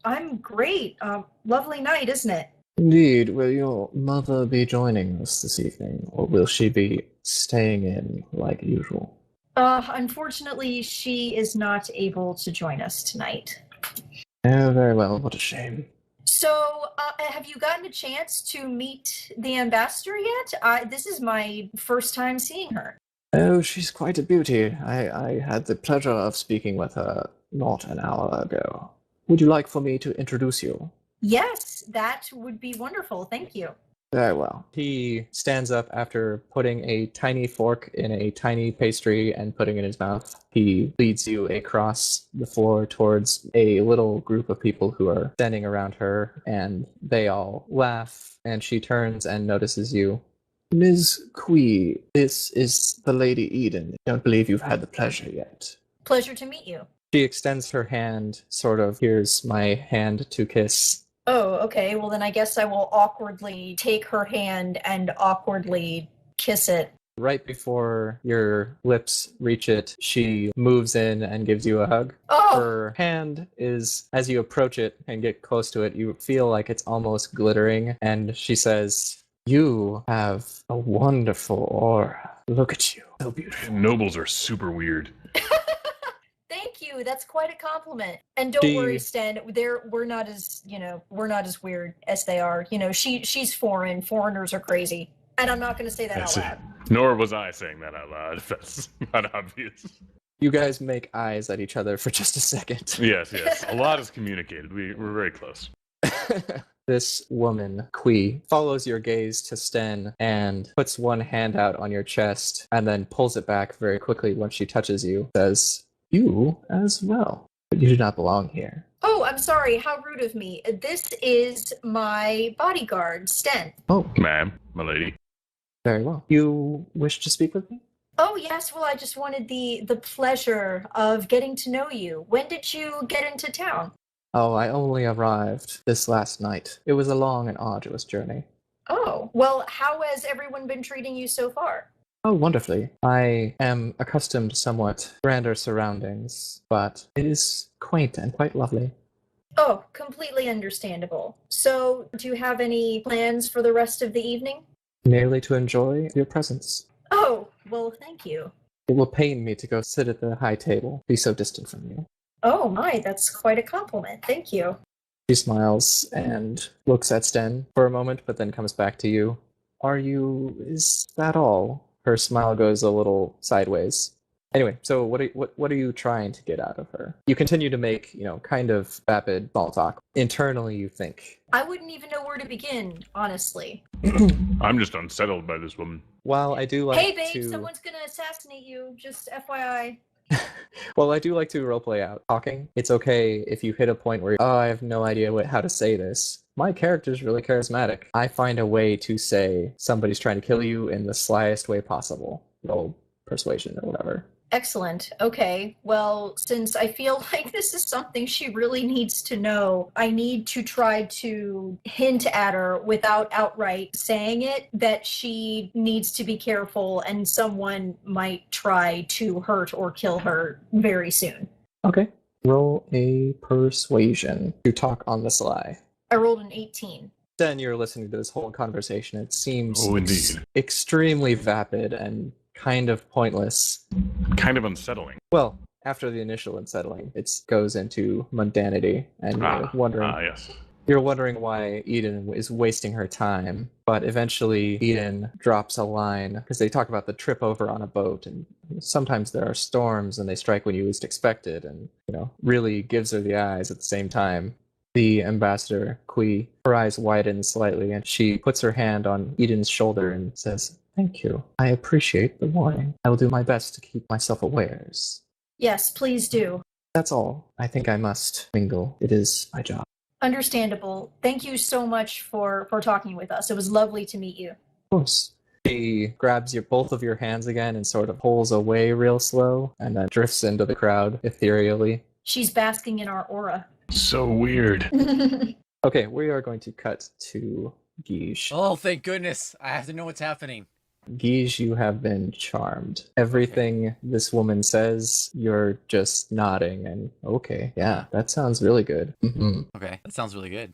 I'm great. Lovely night, isn't it? Indeed. Will your mother be joining us this evening, or will she be staying in like usual? Unfortunately, she is not able to join us tonight. Oh, very well. What a shame. So, have you gotten a chance to meet the ambassador yet? This is my first time seeing her. Oh, she's quite a beauty. I had the pleasure of speaking with her not an hour ago. Would you like for me to introduce you? Yes, that would be wonderful. Thank you. Very well. He stands up after putting a tiny fork in a tiny pastry and putting it in his mouth. He leads you across the floor towards a little group of people who are standing around her, and they all laugh, and she turns and notices you. Ms. Quee, this is the Lady Eden. I don't believe you've had the pleasure yet. Pleasure to meet you. She extends her hand, sort of, here's my hand to kiss. Oh, okay. Well, then I guess I will awkwardly take her hand and awkwardly kiss it. Right before your lips reach it, she moves in and gives you a hug. Oh! Her hand is, as you approach it and get close to it, you feel like it's almost glittering. And she says, You have a wonderful aura. Look at you. So beautiful. Nobles are super weird. Thank you. That's quite a compliment. And don't worry, Sten. We're not as weird as they are. She's foreign. Foreigners are crazy. And I'm not going to say that out loud. Nor was I saying that out loud, if that's not obvious. You guys make eyes at each other for just a second. Yes. A lot is communicated. We're very close. This woman, Kui, follows your gaze to Sten and puts one hand out on your chest and then pulls it back very quickly when she touches you. Says, "You as well. But you do not belong here." Oh, I'm sorry. How rude of me. This is my bodyguard, Sten. Oh. Ma'am, my lady. Very well. You wish to speak with me? Oh, yes. Well, I just wanted the pleasure of getting to know you. When did you get into town? Oh, I only arrived this last night. It was a long and arduous journey. Oh, well, how has everyone been treating you so far? Oh, wonderfully. I am accustomed to somewhat grander surroundings, but it is quaint and quite lovely. Oh, completely understandable. So, do you have any plans for the rest of the evening? Merely to enjoy your presence. Oh, well, thank you. It will pain me to go sit at the high table, be so distant from you. Oh my, that's quite a compliment. Thank you. She smiles and looks at Sten for a moment, but then comes back to you. Is that all? Her smile goes a little sideways. Anyway, so what are you trying to get out of her? You continue to make, kind of vapid small talk. Internally, you think. I wouldn't even know where to begin, honestly. I'm just unsettled by this woman. While I do like Hey, babe, someone's gonna assassinate you. Just FYI. Well, I do like to roleplay out talking. It's okay if you hit a point where, I have no idea how to say this. My character's really charismatic. I find a way to say somebody's trying to kill you in the slyest way possible. Roll persuasion or whatever. Excellent. Okay. Well, since I feel like this is something she really needs to know, I need to try to hint at her without outright saying it that she needs to be careful and someone might try to hurt or kill her very soon. Okay. Roll a persuasion to talk on the sly. I rolled an 18. Then you're listening to this whole conversation. It seems extremely vapid and kind of pointless. Kind of unsettling. Well, after the initial unsettling, it goes into mundanity, and you're wondering why Eden is wasting her time. But eventually, Eden drops a line, because they talk about the trip over on a boat, and sometimes there are storms, and they strike when you least expect it, and, really gives her the eyes at the same time. The ambassador, Kui, her eyes widen slightly, and she puts her hand on Eden's shoulder and says, "Thank you. I appreciate the warning. I will do my best to keep myself awares." Yes, please do. That's all. I think I must mingle. It is my job. Understandable. Thank you so much for talking with us. It was lovely to meet you. Of course. She grabs both of your hands again and sort of pulls away real slow and then drifts into the crowd ethereally. She's basking in our aura. So weird. Okay, we are going to cut to Guige. Oh, thank goodness. I have to know what's happening. Guige, you have been charmed. Everything this woman says, you're just nodding and, okay, yeah, that sounds really good. Mm-hmm. Okay, that sounds really good.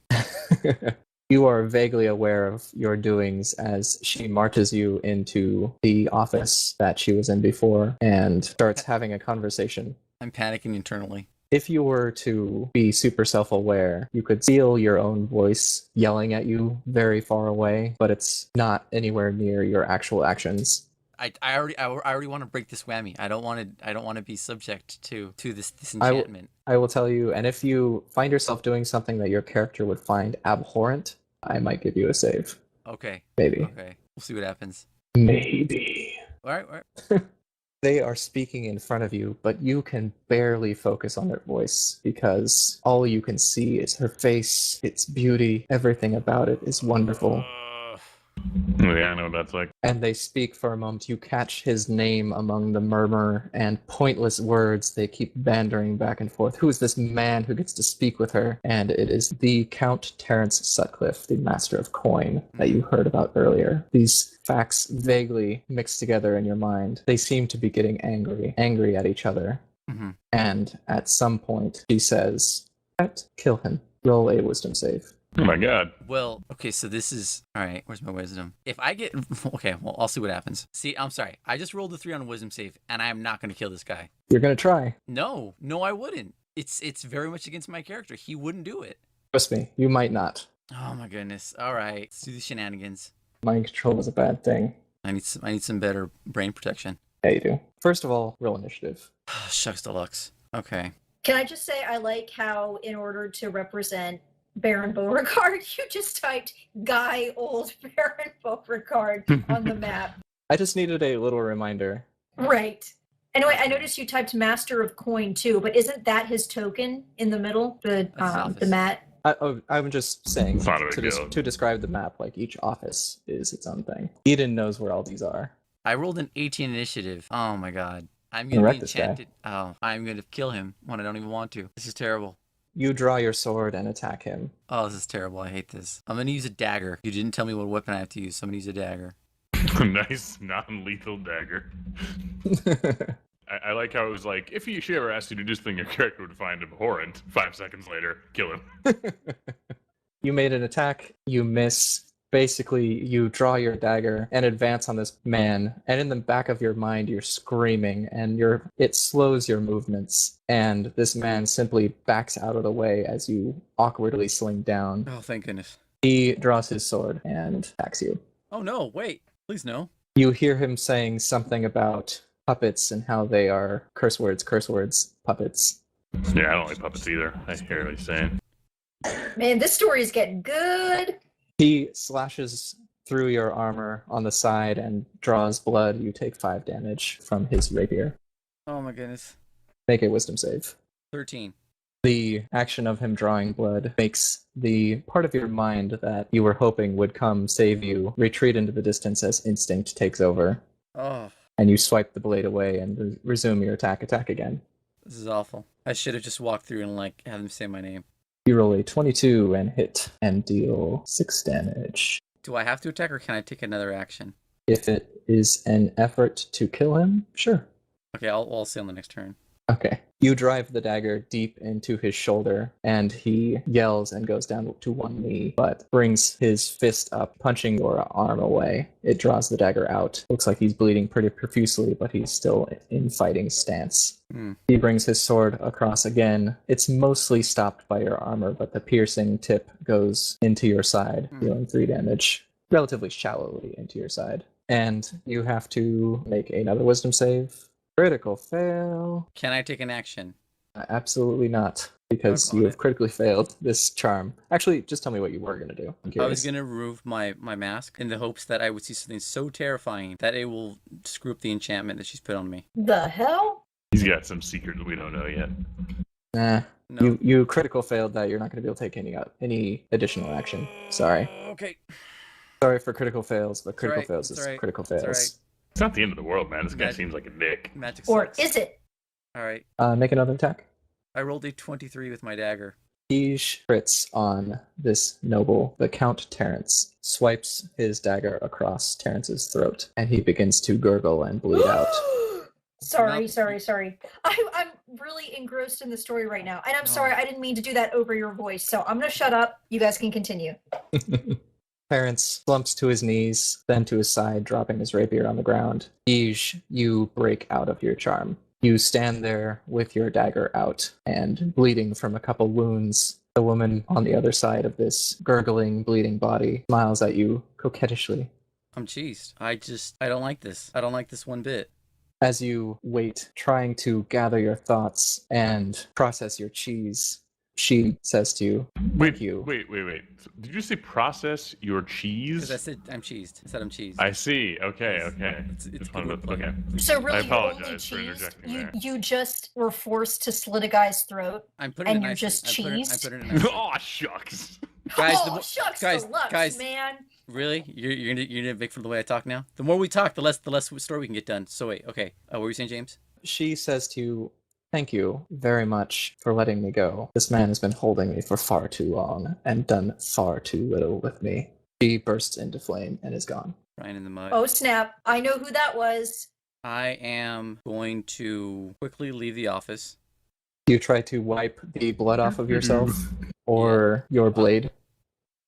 You are vaguely aware of your doings as she marches you into the office that she was in before and starts having a conversation. I'm panicking internally. If you were to be super self-aware, you could feel your own voice yelling at you very far away, but it's not anywhere near your actual actions. I already want to break this whammy. I don't want to be subject to this enchantment. I will tell you, and if you find yourself doing something that your character would find abhorrent, I might give you a save. Okay. Maybe. Okay. We'll see what happens. Maybe. All right. They are speaking in front of you, but you can barely focus on their voice because all you can see is her face, its beauty, everything about it is wonderful. Yeah, I know what that's like. And they speak for a moment. You catch his name among the murmur and pointless words they keep bandering back and forth. Who is this man who gets to speak with her? And it is the Count Terence Sutcliffe, the master of coin that you heard about earlier. These facts vaguely mix together in your mind. They seem to be getting angry at each other. Mm-hmm. And at some point, she says, "Kill him. Roll a wisdom save." Oh my god. Well, okay, so this is all right. Where's my wisdom? If I get okay, well, I'll see what happens. See, I'm sorry. I just rolled a 3 on a wisdom save, and I am not going to kill this guy. You're gonna try. No, I wouldn't. It's very much against my character. He wouldn't do it. Trust me, you might not. Oh my goodness. All right, let's do the shenanigans. Mind control is a bad thing. I need some better brain protection. Yeah, you do. First of all, roll initiative. Shucks deluxe. Okay. Can I just say I like how, in order to represent Baron Beauregard, you just typed Guy Old Baron Beauregard on the map. I just needed a little reminder. Right. Anyway, I noticed you typed Master of Coin too, but isn't that his token in the middle? The mat? I'm just saying to to describe the map, like each office is its own thing. Eden knows where all these are. I rolled an 18 initiative. Oh my god. I'm gonna be enchanted. Oh, I'm gonna kill him when I don't even want to. This is terrible. You draw your sword and attack him. Oh, this is terrible. I hate this. I'm gonna use a dagger. You didn't tell me what weapon I have to use, so I'm gonna use a dagger. Nice non-lethal dagger. I like how it was like, if she ever asked you to do something your character would find abhorrent, 5 seconds later, kill him. You made an attack, you miss. Basically, you draw your dagger and advance on this man, and in the back of your mind, you're screaming, and it slows your movements, and this man simply backs out of the way as you awkwardly sling down. Oh, thank goodness. He draws his sword and attacks you. Oh no, wait. Please no. You hear him saying something about puppets and how they are curse words, puppets. Yeah, I don't like puppets either. I hear what he's saying. Man, this story is getting good. He slashes through your armor on the side and draws blood. You take 5 damage from his rapier. Oh my goodness. Make a wisdom save. 13. The action of him drawing blood makes the part of your mind that you were hoping would come save you retreat into the distance as instinct takes over. Oh. And you swipe the blade away and resume your attack again. This is awful. I should have just walked through and have them say my name. You roll a 22 and hit and deal 6 damage. Do I have to attack or can I take another action? If it is an effort to kill him, sure. Okay, I'll see on the next turn. Okay. You drive the dagger deep into his shoulder, and he yells and goes down to one knee, but brings his fist up, punching your arm away. It draws the dagger out. Looks like he's bleeding pretty profusely, but he's still in fighting stance. He brings his sword across again. It's mostly stopped by your armor, but the piercing tip goes into your side, dealing 3 damage, relatively shallowly into your side. And you have to make another wisdom save. Critical fail. Can I take an action? Absolutely not, because you have critically failed this charm. Actually, just tell me what you were going to do. I was going to remove my mask in the hopes that I would see something so terrifying that it will screw up the enchantment that she's put on me. The hell? He's got some secret that we don't know yet. Nah. No. You critical failed that. You're not going to be able to take any additional action. Sorry. Okay. Sorry for critical fails, but critical fails is right. critical fails. Right. It's not the end of the world, man. This guy seems like a dick. Magic Or sucks. is it? All right. Make another attack. I rolled a 23 with my dagger. He crits on this noble. The Count Terrence swipes his dagger across Terrence's throat, and he begins to gurgle and bleed out. Sorry. I'm really engrossed in the story right now. And I'm sorry, I didn't mean to do that over your voice. So I'm going to shut up. You guys can continue. Terrence slumps to his knees, then to his side, dropping his rapier on the ground. You break out of your charm. You stand there with your dagger out and bleeding from a couple wounds. The woman on the other side of this gurgling, bleeding body smiles at you coquettishly. I'm cheesed. I don't like this. I don't like this one bit. As you wait, trying to gather your thoughts and process your cheese, she says to you, Wait. Did you say process your cheese? Because I said I'm cheesed. I said I'm cheesed. I see. Okay. It's Okay. So I really, apologize for you interjecting there. you just were forced to slit a guy's throat, I'm putting and it you're nicely. just I cheesed? put it nicely. Oh, shucks. Guys, oh, shucks guys, deluxe, guys. man. Really? You're gonna make fun of the way I talk now? The more we talk, the less story we can get done. So wait, okay. What were you saying, James? She says to you, "Thank you very much for letting me go. This man has been holding me for far too long and done far too little with me." She bursts into flame and is gone. Crying in the mud. Oh, snap. I know who that was. I am going to quickly leave the office. You try to wipe the blood off of yourself or your blade.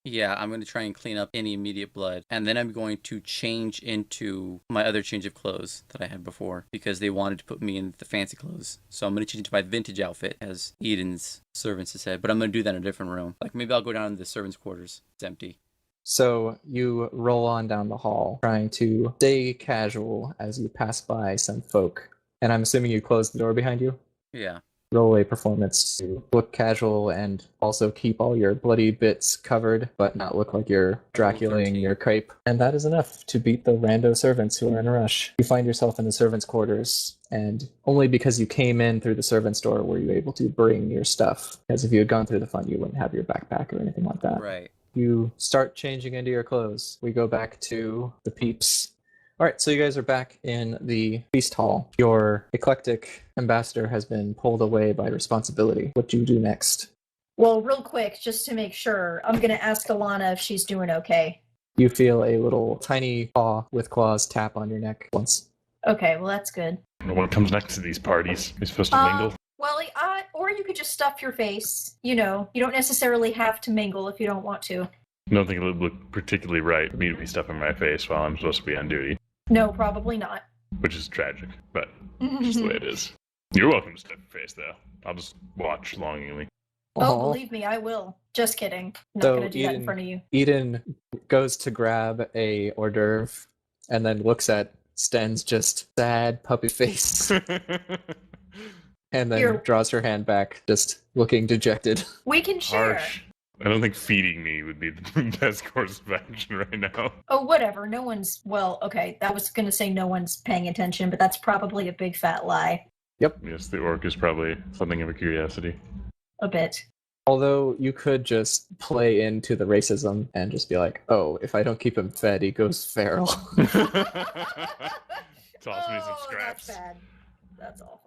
Yeah, I'm going to try and clean up any immediate blood. And then I'm going to change into my other change of clothes that I had before because they wanted to put me in the fancy clothes. So I'm going to change into my vintage outfit, as Eden's servants has said. But I'm going to do that in a different room. Like maybe I'll go down to the servants' quarters. It's empty. So you roll on down the hall, trying to stay casual as you pass by some folk. And I'm assuming you close the door behind you? Yeah. Roll a performance to look casual and also keep all your bloody bits covered, but not look like you're Draculaing your cape. And that is enough to beat the rando servants who are in a rush. You find yourself in the servants' quarters, and only because you came in through the servants' door were you able to bring your stuff. Because if you had gone through the front, you wouldn't have your backpack or anything like that. Right. You start changing into your clothes. We go back to the peeps. All right, so you guys are back in the feast hall. Your eclectic ambassador has been pulled away by responsibility. What do you do next? Well, real quick, just to make sure, I'm going to ask Alana if she's doing okay. You feel a little tiny paw with claws tap on your neck once. Okay, well, that's good. What comes next to these parties? You're supposed to mingle? Well, or you could just stuff your face. You know, you don't necessarily have to mingle if you don't want to. I don't think it would look particularly right for me to be stuffing my face while I'm supposed to be on duty. No, probably not. Which is tragic, but just the way it is. You're welcome to stuff your face, though. I'll just watch longingly. Oh, believe me, I will. Just kidding. I'm not going to do that in front of you. Eden goes to grab a hors d'oeuvre and then looks at Sten's just sad puppy face and then draws her hand back, just looking dejected. We can share. Harsh. I don't think feeding me would be the best course of action right now. Oh, whatever. No one's, well, okay, I was going to say no one's paying attention, but that's probably a big fat lie. Yep. Yes, the orc is probably something of a curiosity. A bit. Although you could just play into the racism and just be like, oh, if I don't keep him fed, he goes feral. Toss me some scraps. That's bad. That's awful.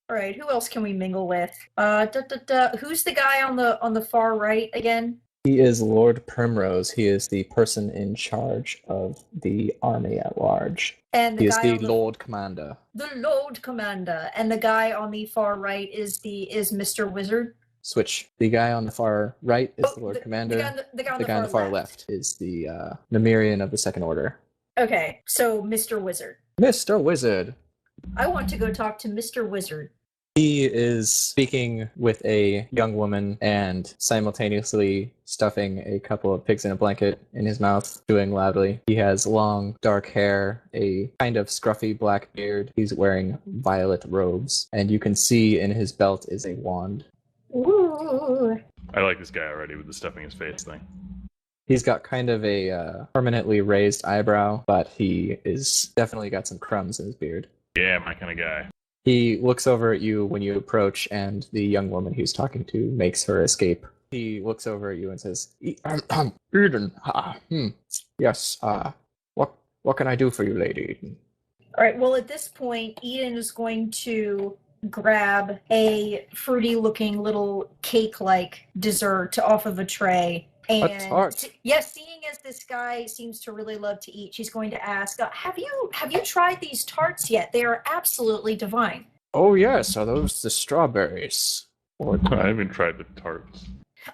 All right, who else can we mingle with? Who's the guy on the far right again? He is Lord Primrose. He is the person in charge of the army at large. And he is the Lord Commander. The Lord Commander. And the guy on the far right is Mr. Wizard. Switch. The guy on the far right is the Lord Commander. The guy on the far left is the Nemirian of the Second Order. Okay, so Mr. Wizard. Mr. Wizard. I want to go talk to Mr. Wizard. He is speaking with a young woman and simultaneously stuffing a couple of pigs in a blanket in his mouth, chewing loudly. He has long, dark hair, a kind of scruffy black beard. He's wearing violet robes, and you can see in his belt is a wand. Ooh. I like this guy already with the stuffing his face thing. He's got kind of a permanently raised eyebrow, but he is definitely got some crumbs in his beard. Yeah, my kind of guy. He looks over at you when you approach, and the young woman he's talking to makes her escape. He looks over at you and says, Eden, yes, what can I do for you, Lady Eden? All right, well, at this point, Eden is going to grab a fruity-looking little cake-like dessert off of a tray. And a tart. Yes, seeing as this guy seems to really love to eat, she's going to ask, have you tried these tarts yet? They are absolutely divine. Oh yes, are those the strawberries? I haven't tried the tarts.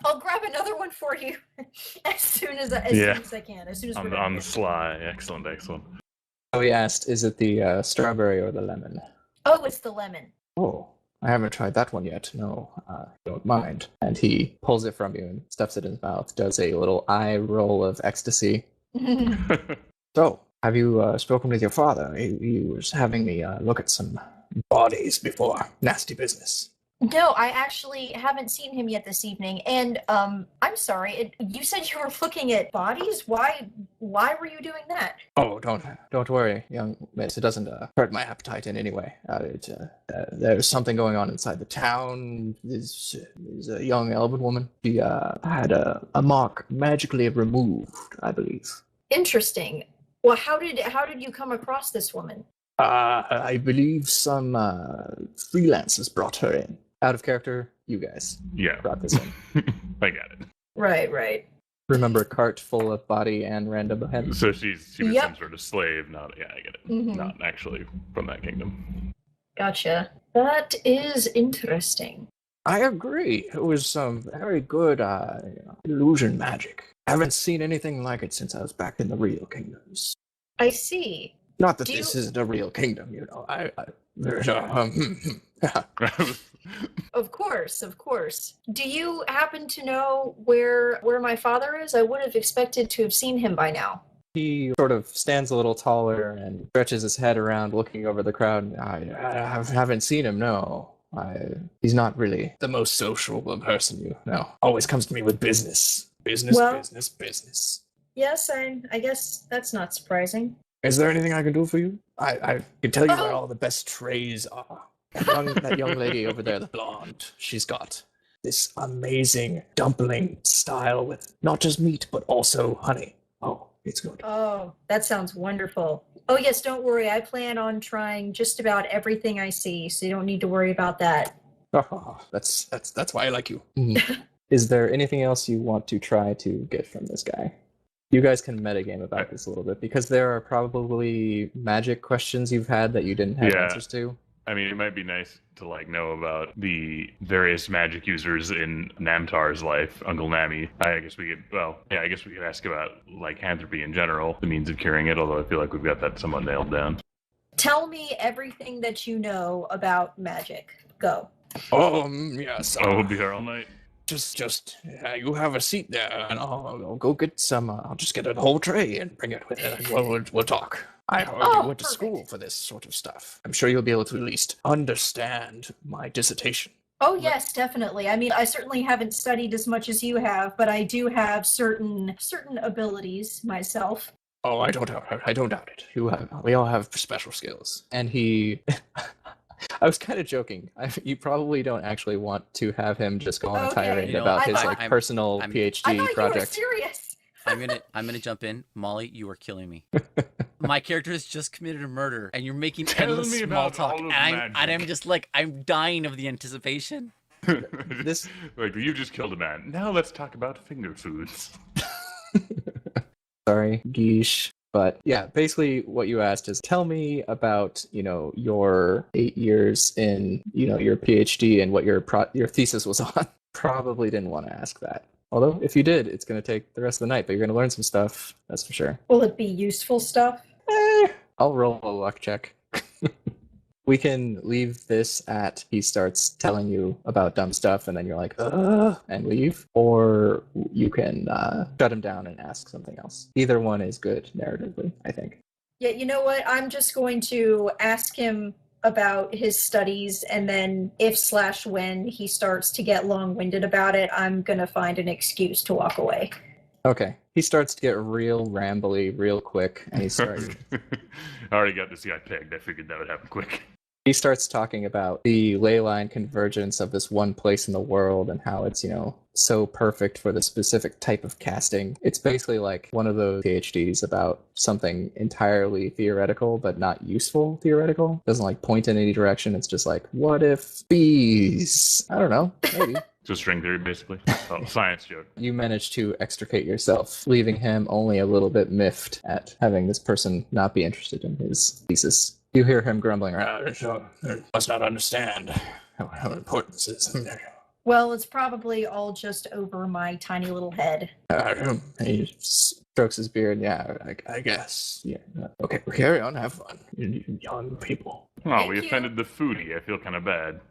I'll grab another one for you as soon as I can. As soon as we're on the sly. Excellent. So he asked, is it the strawberry or the lemon? Oh, it's the lemon. Oh, I haven't tried that one yet. No, don't mind. And he pulls it from you and stuffs it in his mouth, does a little eye roll of ecstasy. So, have you spoken with your father? He was having me look at some bodies before. Nasty business. No, I actually haven't seen him yet this evening. And I'm sorry, you said you were looking at bodies? Why were you doing that? Oh, don't worry, young miss. It doesn't hurt my appetite in any way. There's something going on inside the town. There's a young elven woman. She had a mark magically removed, I believe. Interesting. Well, how did you come across this woman? I believe some freelancers brought her in. Out of character, you guys brought this in. I got it. Right. Remember, cart full of body and random head. So she was some sort of slave, I get it. Mm-hmm. Not actually from that kingdom. Gotcha. That is interesting. I agree. It was some very good illusion magic. haven't seen anything like it since I was back in the real kingdoms. I see. Not that this isn't a real kingdom, you know. Of course, of course. Do you happen to know where my father is? I would have expected to have seen him by now. He sort of stands a little taller and stretches his head around, looking over the crowd. I haven't seen him, no. He's not really the most sociable person, you know. Always comes to me with business. Business. Yes, I guess that's not surprising. Is there anything I can do for you? I can tell you where all the best trays are. That young lady over there, the blonde, she's got this amazing dumpling style with not just meat, but also honey. Oh, it's good. Oh, that sounds wonderful. Oh, yes, don't worry. I plan on trying just about everything I see, so you don't need to worry about that. Oh, that's why I like you. Is there anything else you want to try to get from this guy? You guys can metagame about this a little bit, because there are probably magic questions you've had that you didn't have answers to. I mean, it might be nice to know about the various magic users in Namtar's life, Uncle Nami. I guess we could ask about lycanthropy in general, the means of curing it, although I feel like we've got that somewhat nailed down. Tell me everything that you know about magic. Go. Yes. We'll be here all night. Just you have a seat there, and I'll go get some. I'll just get a whole tray and bring it with it. We'll talk. I already went to school for this sort of stuff. I'm sure you'll be able to at least understand my dissertation. Oh, yes, definitely. I mean, I certainly haven't studied as much as you have, but I do have certain abilities myself. Oh, I don't doubt it. We all have special skills. And he... I was kind of joking. You probably don't actually want to have him just go on a tirade about his personal PhD project. I thought you were serious. I'm gonna jump in. Molly, you are killing me. My character has just committed a murder, and you're making endless small talk, and I'm just I'm dying of the anticipation. You just killed a man. Now let's talk about finger foods. Sorry, Geesh. But yeah, basically what you asked is, tell me about, your 8 years in, your PhD and what your thesis was on. Probably didn't want to ask that. Although, if you did, it's going to take the rest of the night, but you're going to learn some stuff, that's for sure. Will it be useful stuff? I'll roll a luck check. We can leave this at he starts telling you about dumb stuff, and then you're like, and leave. Or you can shut him down and ask something else. Either one is good narratively, I think. Yeah, you know what? I'm just going to ask him about his studies, and then if/when he starts to get long-winded about it, I'm going to find an excuse to walk away. Okay. He starts to get real rambly real quick, and he starts... I already got this guy pegged. I figured that would happen quick. He starts talking about the ley line convergence of this one place in the world and how it's, so perfect for the specific type of casting. It's basically like one of those PhDs about something entirely theoretical but not useful theoretical. Doesn't point in any direction. It's just what if bees? I don't know, maybe. Just string theory, basically. Oh, science joke. You manage to extricate yourself, leaving him only a little bit miffed at having this person not be interested in his thesis. You hear him grumbling, must not understand how important this is. Well, it's probably all just over my tiny little head. He strokes his beard. Yeah, I guess. Yeah. Okay, carry on. Have fun. You young people. Oh, we offended the foodie. I feel kind of bad.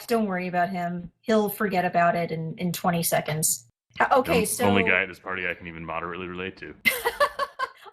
Don't worry about him. He'll forget about it in 20 seconds. Okay, so... Only guy at this party I can even moderately relate to.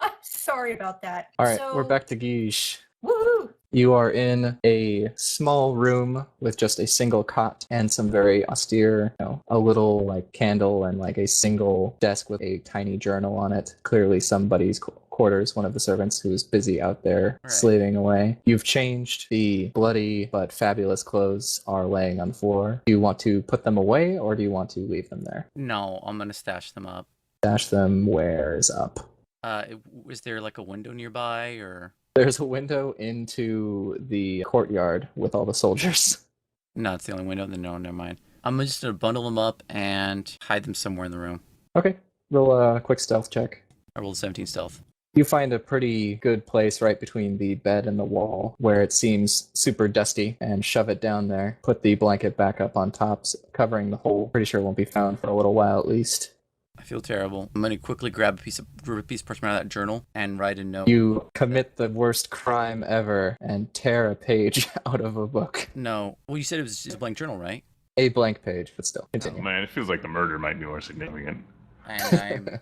I'm sorry about that. All right, we're back to Geesh. Woohoo! You are in a small room with just a single cot and some very austere, a little candle and a single desk with a tiny journal on it. Clearly somebody's quarters, one of the servants who's busy out there slaving away. You've changed. The bloody but fabulous clothes are laying on the floor. Do you want to put them away or do you want to leave them there? No, I'm going to stash them up. Stash them where's up? Is there a window nearby or... There's a window into the courtyard with all the soldiers. No, it's the only window. Then no, never mind. I'm just going to bundle them up and hide them somewhere in the room. Okay. Roll a quick stealth check. I rolled 17 stealth. You find a pretty good place right between the bed and the wall where it seems super dusty and shove it down there. Put the blanket back up on top, covering the hole. Pretty sure it won't be found for a little while at least. I feel terrible. I'm gonna quickly grab a piece of parchment out of that journal and write a note. You commit the worst crime ever and tear a page out of a book. No. Well, you said it was just a blank journal, right? A blank page, but still. Oh, Continue. man, it feels like the murder might be more significant. And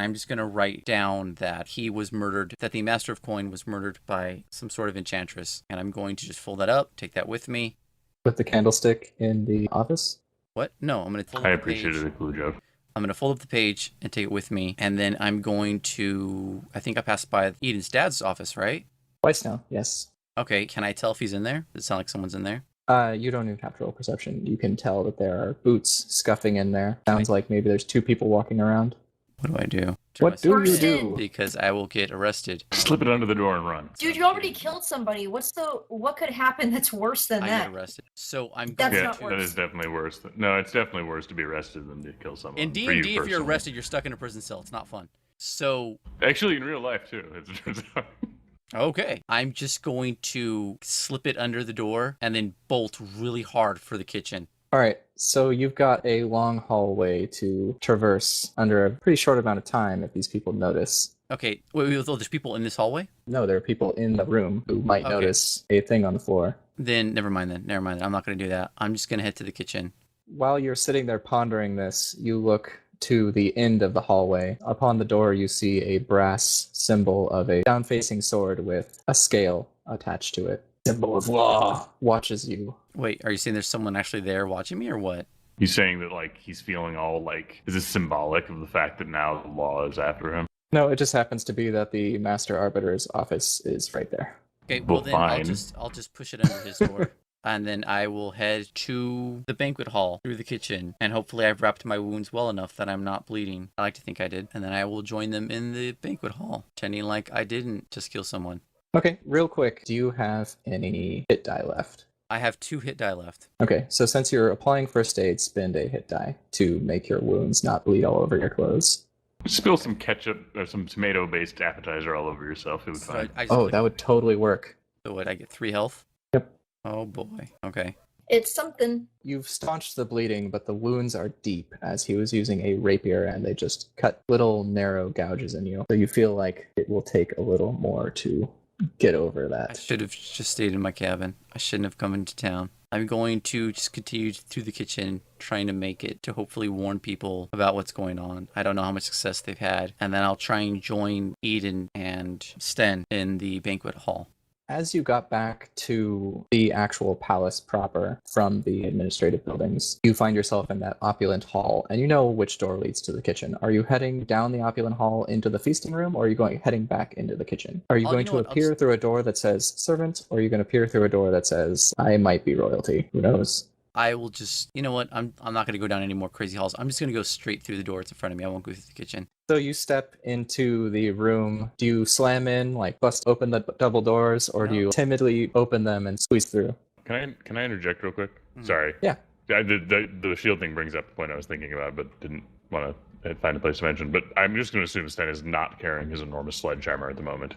I'm just gonna write down that he was murdered, that the Master of Coin was murdered by some sort of enchantress. And I'm going to just fold that up, take that with me. With the candlestick in the office? What? No, I'm gonna fold I up the page. appreciated the clue, Joe. I'm going to fold up the page and take it with me. And then I'm going to... I think I passed by Eden's dad's office, right? Twice now, yes. Okay, can I tell if he's in there? Does it sound like someone's in there? You don't even have to roll perception. You can tell that there are boots scuffing in there. Sounds like maybe there's 2 people walking around. What do I do? What do you Person. do? Because I will get arrested. Slip it under the door and run. Dude, you already killed somebody. What could happen that's worse than I that? get arrested. So I'm going That's Yeah, not that worse. is definitely worse. No, it's definitely worse to be arrested than to kill someone. In For you D&D, if you're personally. arrested, you're stuck in a prison cell. It's not fun. So, Actually, in real life, too. It turns out. okay. I'm just going to slip it under the door and then bolt really hard for the kitchen. All right, so you've got a long hallway to traverse under a pretty short amount of time if these people notice. Okay, wait, there's people in this hallway? No, there are people in the room who might Okay. notice a thing on the floor. Then, never mind. I'm not going to do that. I'm just going to head to the kitchen. While you're sitting there pondering this, you look to the end of the hallway. Upon the door, you see a brass symbol of a down-facing sword with a scale attached to it. Symbol of law watches you. Wait, are you saying there's someone actually there watching me or what? He's saying that, like, he's feeling all, like, is this symbolic of the fact that now the law is after him? No, it just happens to be that the Master Arbiter's office is right there. Okay, well Well, then fine. I'll just push it under his door. And then I will head to the banquet hall through the kitchen. And hopefully I've wrapped my wounds well enough that I'm not bleeding. I like to think I did. And then I will join them in the banquet hall, pretending like I didn't just kill someone. Okay, real quick, do you have any hit die left? I have 2 hit die left. Okay, so since you're applying first aid, spend a hit die to make your wounds not bleed all over your clothes. Spill some ketchup or some tomato-based appetizer all over yourself. It would So fine. I just Oh, click- that would totally work. So what, I get 3 health? Yep. Oh boy. Okay. It's something. You've staunched the bleeding, but the wounds are deep as he was using a rapier and they just cut little narrow gouges in you. So you feel like it will take a little more to get over I that. should have just stayed in my cabin. I shouldn't have come into town. I'm going to just continue through the kitchen, trying to make it to hopefully warn people about what's going on. I don't know how much success they've had. And then I'll try and join Eden and Sten in the banquet hall. As you got back to the actual palace proper from the administrative buildings, you find yourself in that opulent hall, and you know which door leads to the kitchen. Are you heading down the opulent hall into the feasting room, or are you heading back into the kitchen? Are you Oh, going you know to what, I'll appear just- through a door that says servant, or are you going to appear through a door that says I might be royalty? Who knows? I will just, you know what? I'm not going to go down any more crazy halls. I'm just going to go straight through the door that's in front of me. I won't go through the kitchen. So you step into the room. Do you slam in, like bust open the double doors, or do No. you timidly open them and squeeze through? Can I interject real quick? Mhm. Sorry. Yeah. The shield thing brings up the point I was thinking about, but didn't want to find a place to mention. But I'm just going to assume Sten is not carrying his enormous sledgehammer at the moment.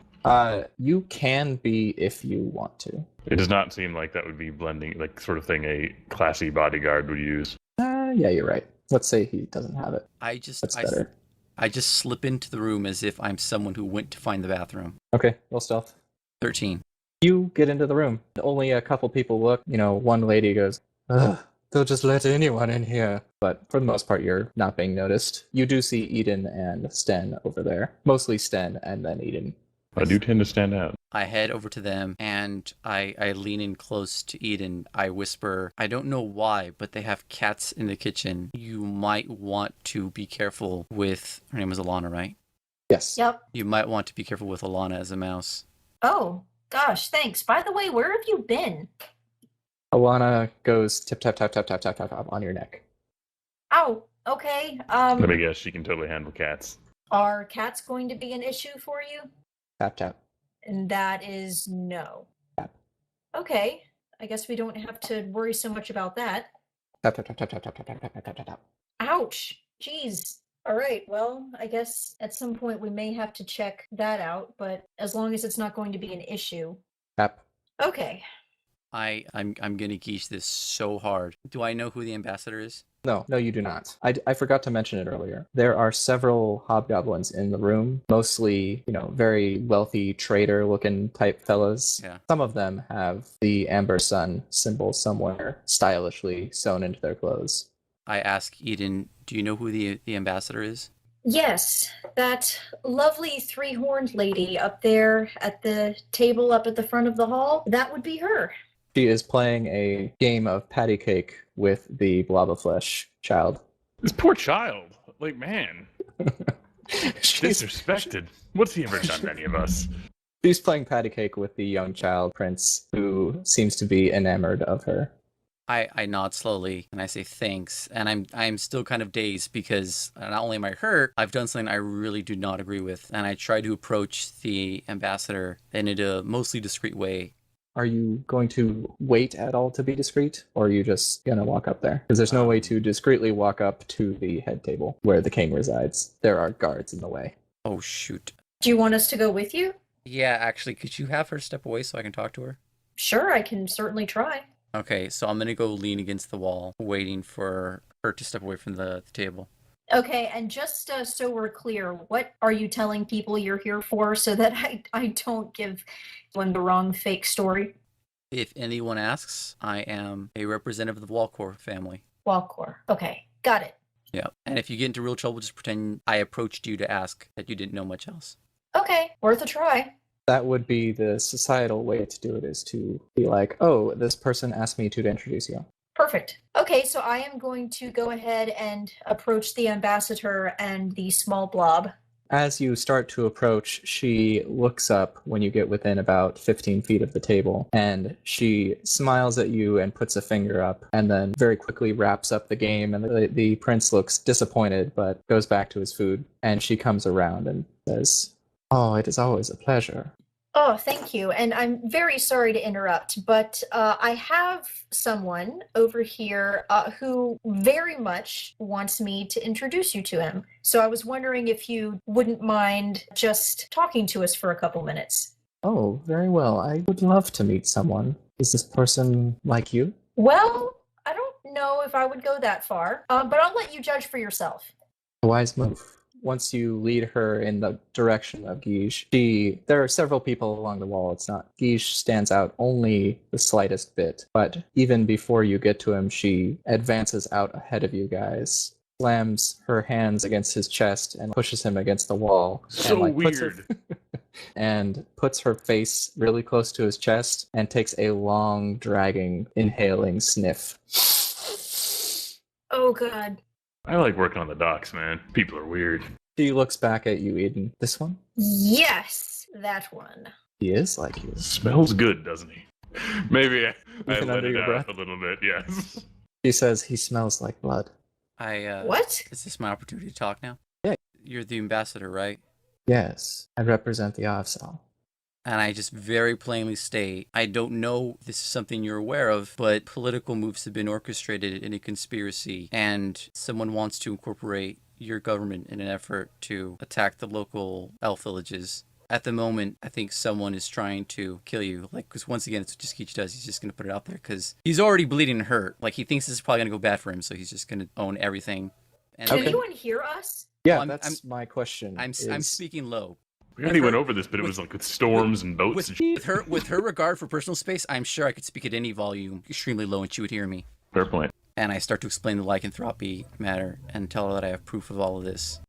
You can be if you want to. It does not seem like that would be blending, like sort of thing a classy bodyguard would use. Yeah, you're right. Let's say he doesn't have it. That's better. I just slip into the room as if I'm someone who went to find the bathroom. Okay, roll stealth. 13. You get into the room. Only a couple people look. You know, one lady goes, ugh, they'll just let anyone in here. But for the most part, you're not being noticed. You do see Eden and Sten over there. Mostly Sten and then Eden. I do tend to stand out. I head over to them and I lean in close to Eden. I whisper, I don't know why, but they have cats in the kitchen. You might want to be careful with, her name was Alana, right? Yes. Yep. You might want to be careful with Alana as a mouse. Oh, gosh, thanks. By the way, where have you been? Alana goes tip tap tap tap tap tap tap tap on your neck. Oh, okay. Let me guess, she can totally handle cats. Are cats going to be an issue for you? Tap tap. And that is no. Tap. Okay. I guess we don't have to worry so much about that. Tap tap tap tap tap tap tap tap tap tap tap tap. Ouch. Jeez. All right. Well, I guess at some point we may have to check that out, but as long as it's not going to be an issue. Tap. Okay. I'm gonna geesh this so hard. Do I know who the ambassador is? No, you do not. I forgot to mention it earlier. There are several hobgoblins in the room, mostly, very wealthy trader-looking type fellas. Yeah. Some of them have the Amber Sun symbol somewhere stylishly sewn into their clothes. I ask Eden, do you know who the ambassador is? Yes, that lovely three-horned lady up there at the table up at the front of the hall, that would be her. She is playing a game of patty cake with the blob of flesh child. This poor child. Like, man. Disrespected. What's he ever done to any of us? She's playing patty cake with the young child prince, who seems to be enamored of her. I nod slowly and I say thanks, and I'm still kind of dazed because not only am I hurt, I've done something I really do not agree with, and I try to approach the ambassador in a mostly discreet way. Are you going to wait at all to be discreet, or are you just going to walk up there? Because there's no way to discreetly walk up to the head table where the king resides. There are guards in the way. Oh, shoot. Do you want us to go with you? Yeah, actually, could you have her step away so I can talk to her? Sure, I can certainly try. Okay, so I'm going to go lean against the wall, waiting for her to step away from the table. Okay, and just so we're clear, what are you telling people you're here for so that I don't give them the wrong fake story? If anyone asks, I am a representative of the Walcor family. Walcor. Okay, got it. Yeah, and if you get into real trouble, just pretend I approached you to ask that you didn't know much else. Okay, worth a try. That would be the societal way to do it, is to be like, oh, this person asked me to introduce you. Perfect. Okay, so I am going to go ahead and approach the ambassador and the small blob. As you start to approach, she looks up when you get within about 15 feet of the table, and she smiles at you and puts a finger up, and then very quickly wraps up the game, and the prince looks disappointed, but goes back to his food, and she comes around and says, "Oh, it is always a pleasure." Oh, thank you. And I'm very sorry to interrupt, but I have someone over here who very much wants me to introduce you to him. So I was wondering if you wouldn't mind just talking to us for a couple minutes. Oh, very well. I would love to meet someone. Is this person like you? Well, I don't know if I would go that far, but I'll let you judge for yourself. A wise move. Once you lead her in the direction of Guige, there are several people along the wall. It's not, Guige stands out only the slightest bit, but even before you get to him, she advances out ahead of you guys, slams her hands against his chest and pushes him against the wall. So and, weird. and puts her face really close to his chest and takes a long, dragging, inhaling sniff. Oh, God. I like working on the docks, man. People are weird. She looks back at you, Eden. This one? Yes, that one. He is like you. Smells good, doesn't he? Maybe I Even let under it your out breath? a little bit, yes. She says he smells like blood. What? Is this my opportunity to talk now? Yeah. You're the ambassador, right? Yes, I represent the Avsal. And I just very plainly state, I don't know if this is something you're aware of, but political moves have been orchestrated in a conspiracy, and someone wants to incorporate your government in an effort to attack the local elf villages. At the moment, I think someone is trying to kill you. Because once again, it's what Keach does. He's just going to put it out there because he's already bleeding and hurt. He thinks this is probably going to go bad for him, so he's just going to own everything. And Can anyone hear us? Yeah, Well, that's my question. I'm speaking low. We already went over this, but it was with storms and boats and shit. With her regard for personal space, I'm sure I could speak at any volume extremely low and she would hear me. Fair point. And I start to explain the lycanthropy matter and tell her that I have proof of all of this.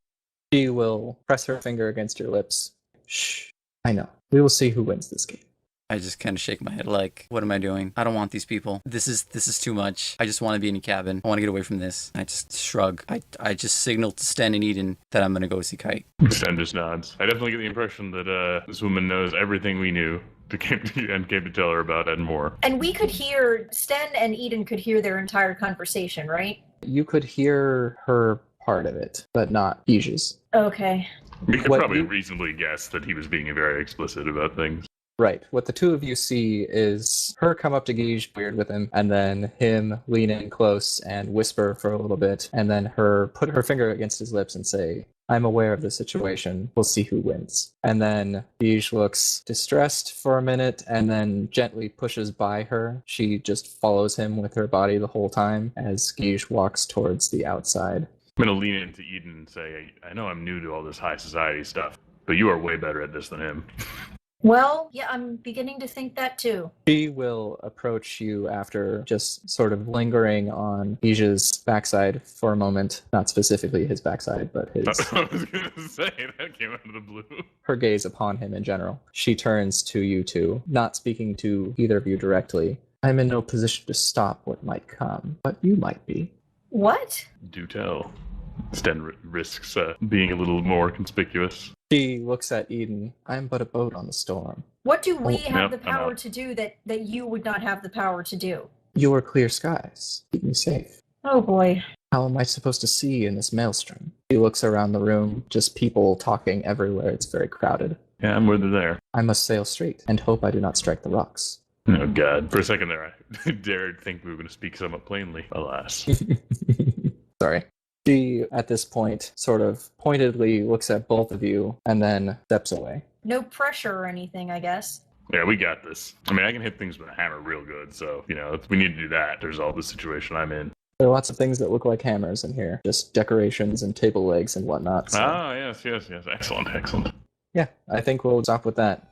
She will press her finger against your lips. Shh. I know. We will see who wins this game. I just kind of shake my head what am I doing? I don't want these people. This is too much. I just want to be in a cabin. I want to get away from this. I just shrug. I just signal to Sten and Eden that I'm going to go see Kite. Sten just nods. I definitely get the impression that this woman knows everything we knew came to tell her about and more. And we could hear, Sten and Eden could hear their entire conversation, right? You could hear her part of it, but not Guige's. Okay. We could probably reasonably guess that he was being very explicit about things. Right. What the two of you see is her come up to Guige, weird with him, and then him lean in close and whisper for a little bit, and then her put her finger against his lips and say, I'm aware of the situation. We'll see who wins. And then Guige looks distressed for a minute and then gently pushes by her. She just follows him with her body the whole time as Guige walks towards the outside. I'm going to lean into Eden and say, I know I'm new to all this high society stuff, but you are way better at this than him. Well, yeah, I'm beginning to think that too. She will approach you after just sort of lingering on Guige's backside for a moment. Not specifically his backside, but his... I was going to say, that came out of the blue. Her gaze upon him in general. She turns to you two, not speaking to either of you directly. I'm in no position to stop what might come, but you might be. What? Do tell. Sten risks being a little more conspicuous. She looks at Eden. I'm but a boat on the storm. What do we have the I'm power out. to do that you would not have the power to do? Your clear skies. Keep me safe. Oh boy. How am I supposed to see in this maelstrom? She looks around the room, just people talking everywhere. It's very crowded. Yeah, I'm with her there. I must sail straight and hope I do not strike the rocks. Oh, God. For a second there, I dared think we were going to speak somewhat plainly. Alas. Sorry. She, at this point, sort of pointedly looks at both of you and then steps away. No pressure or anything, I guess. Yeah, we got this. I mean, I can hit things with a hammer real good, so, if we need to do that, there's all the situation I'm in. There are lots of things that look like hammers in here. Just decorations and table legs and whatnot. So. Ah, yes. Excellent. Yeah, I think we'll stop with that.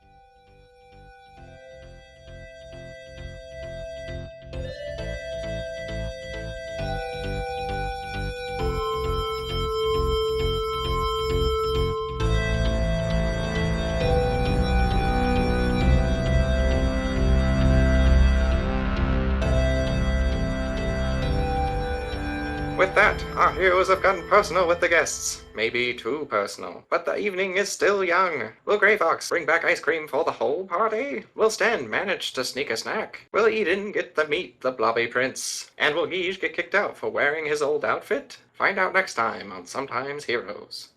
With that, our heroes have gotten personal with the guests. Maybe too personal, but the evening is still young. Will Grey Fox bring back ice cream for the whole party? Will Sten manage to sneak a snack? Will Eden get to meet the blobby prince? And will Guige get kicked out for wearing his old outfit? Find out next time on Sometimes Heroes.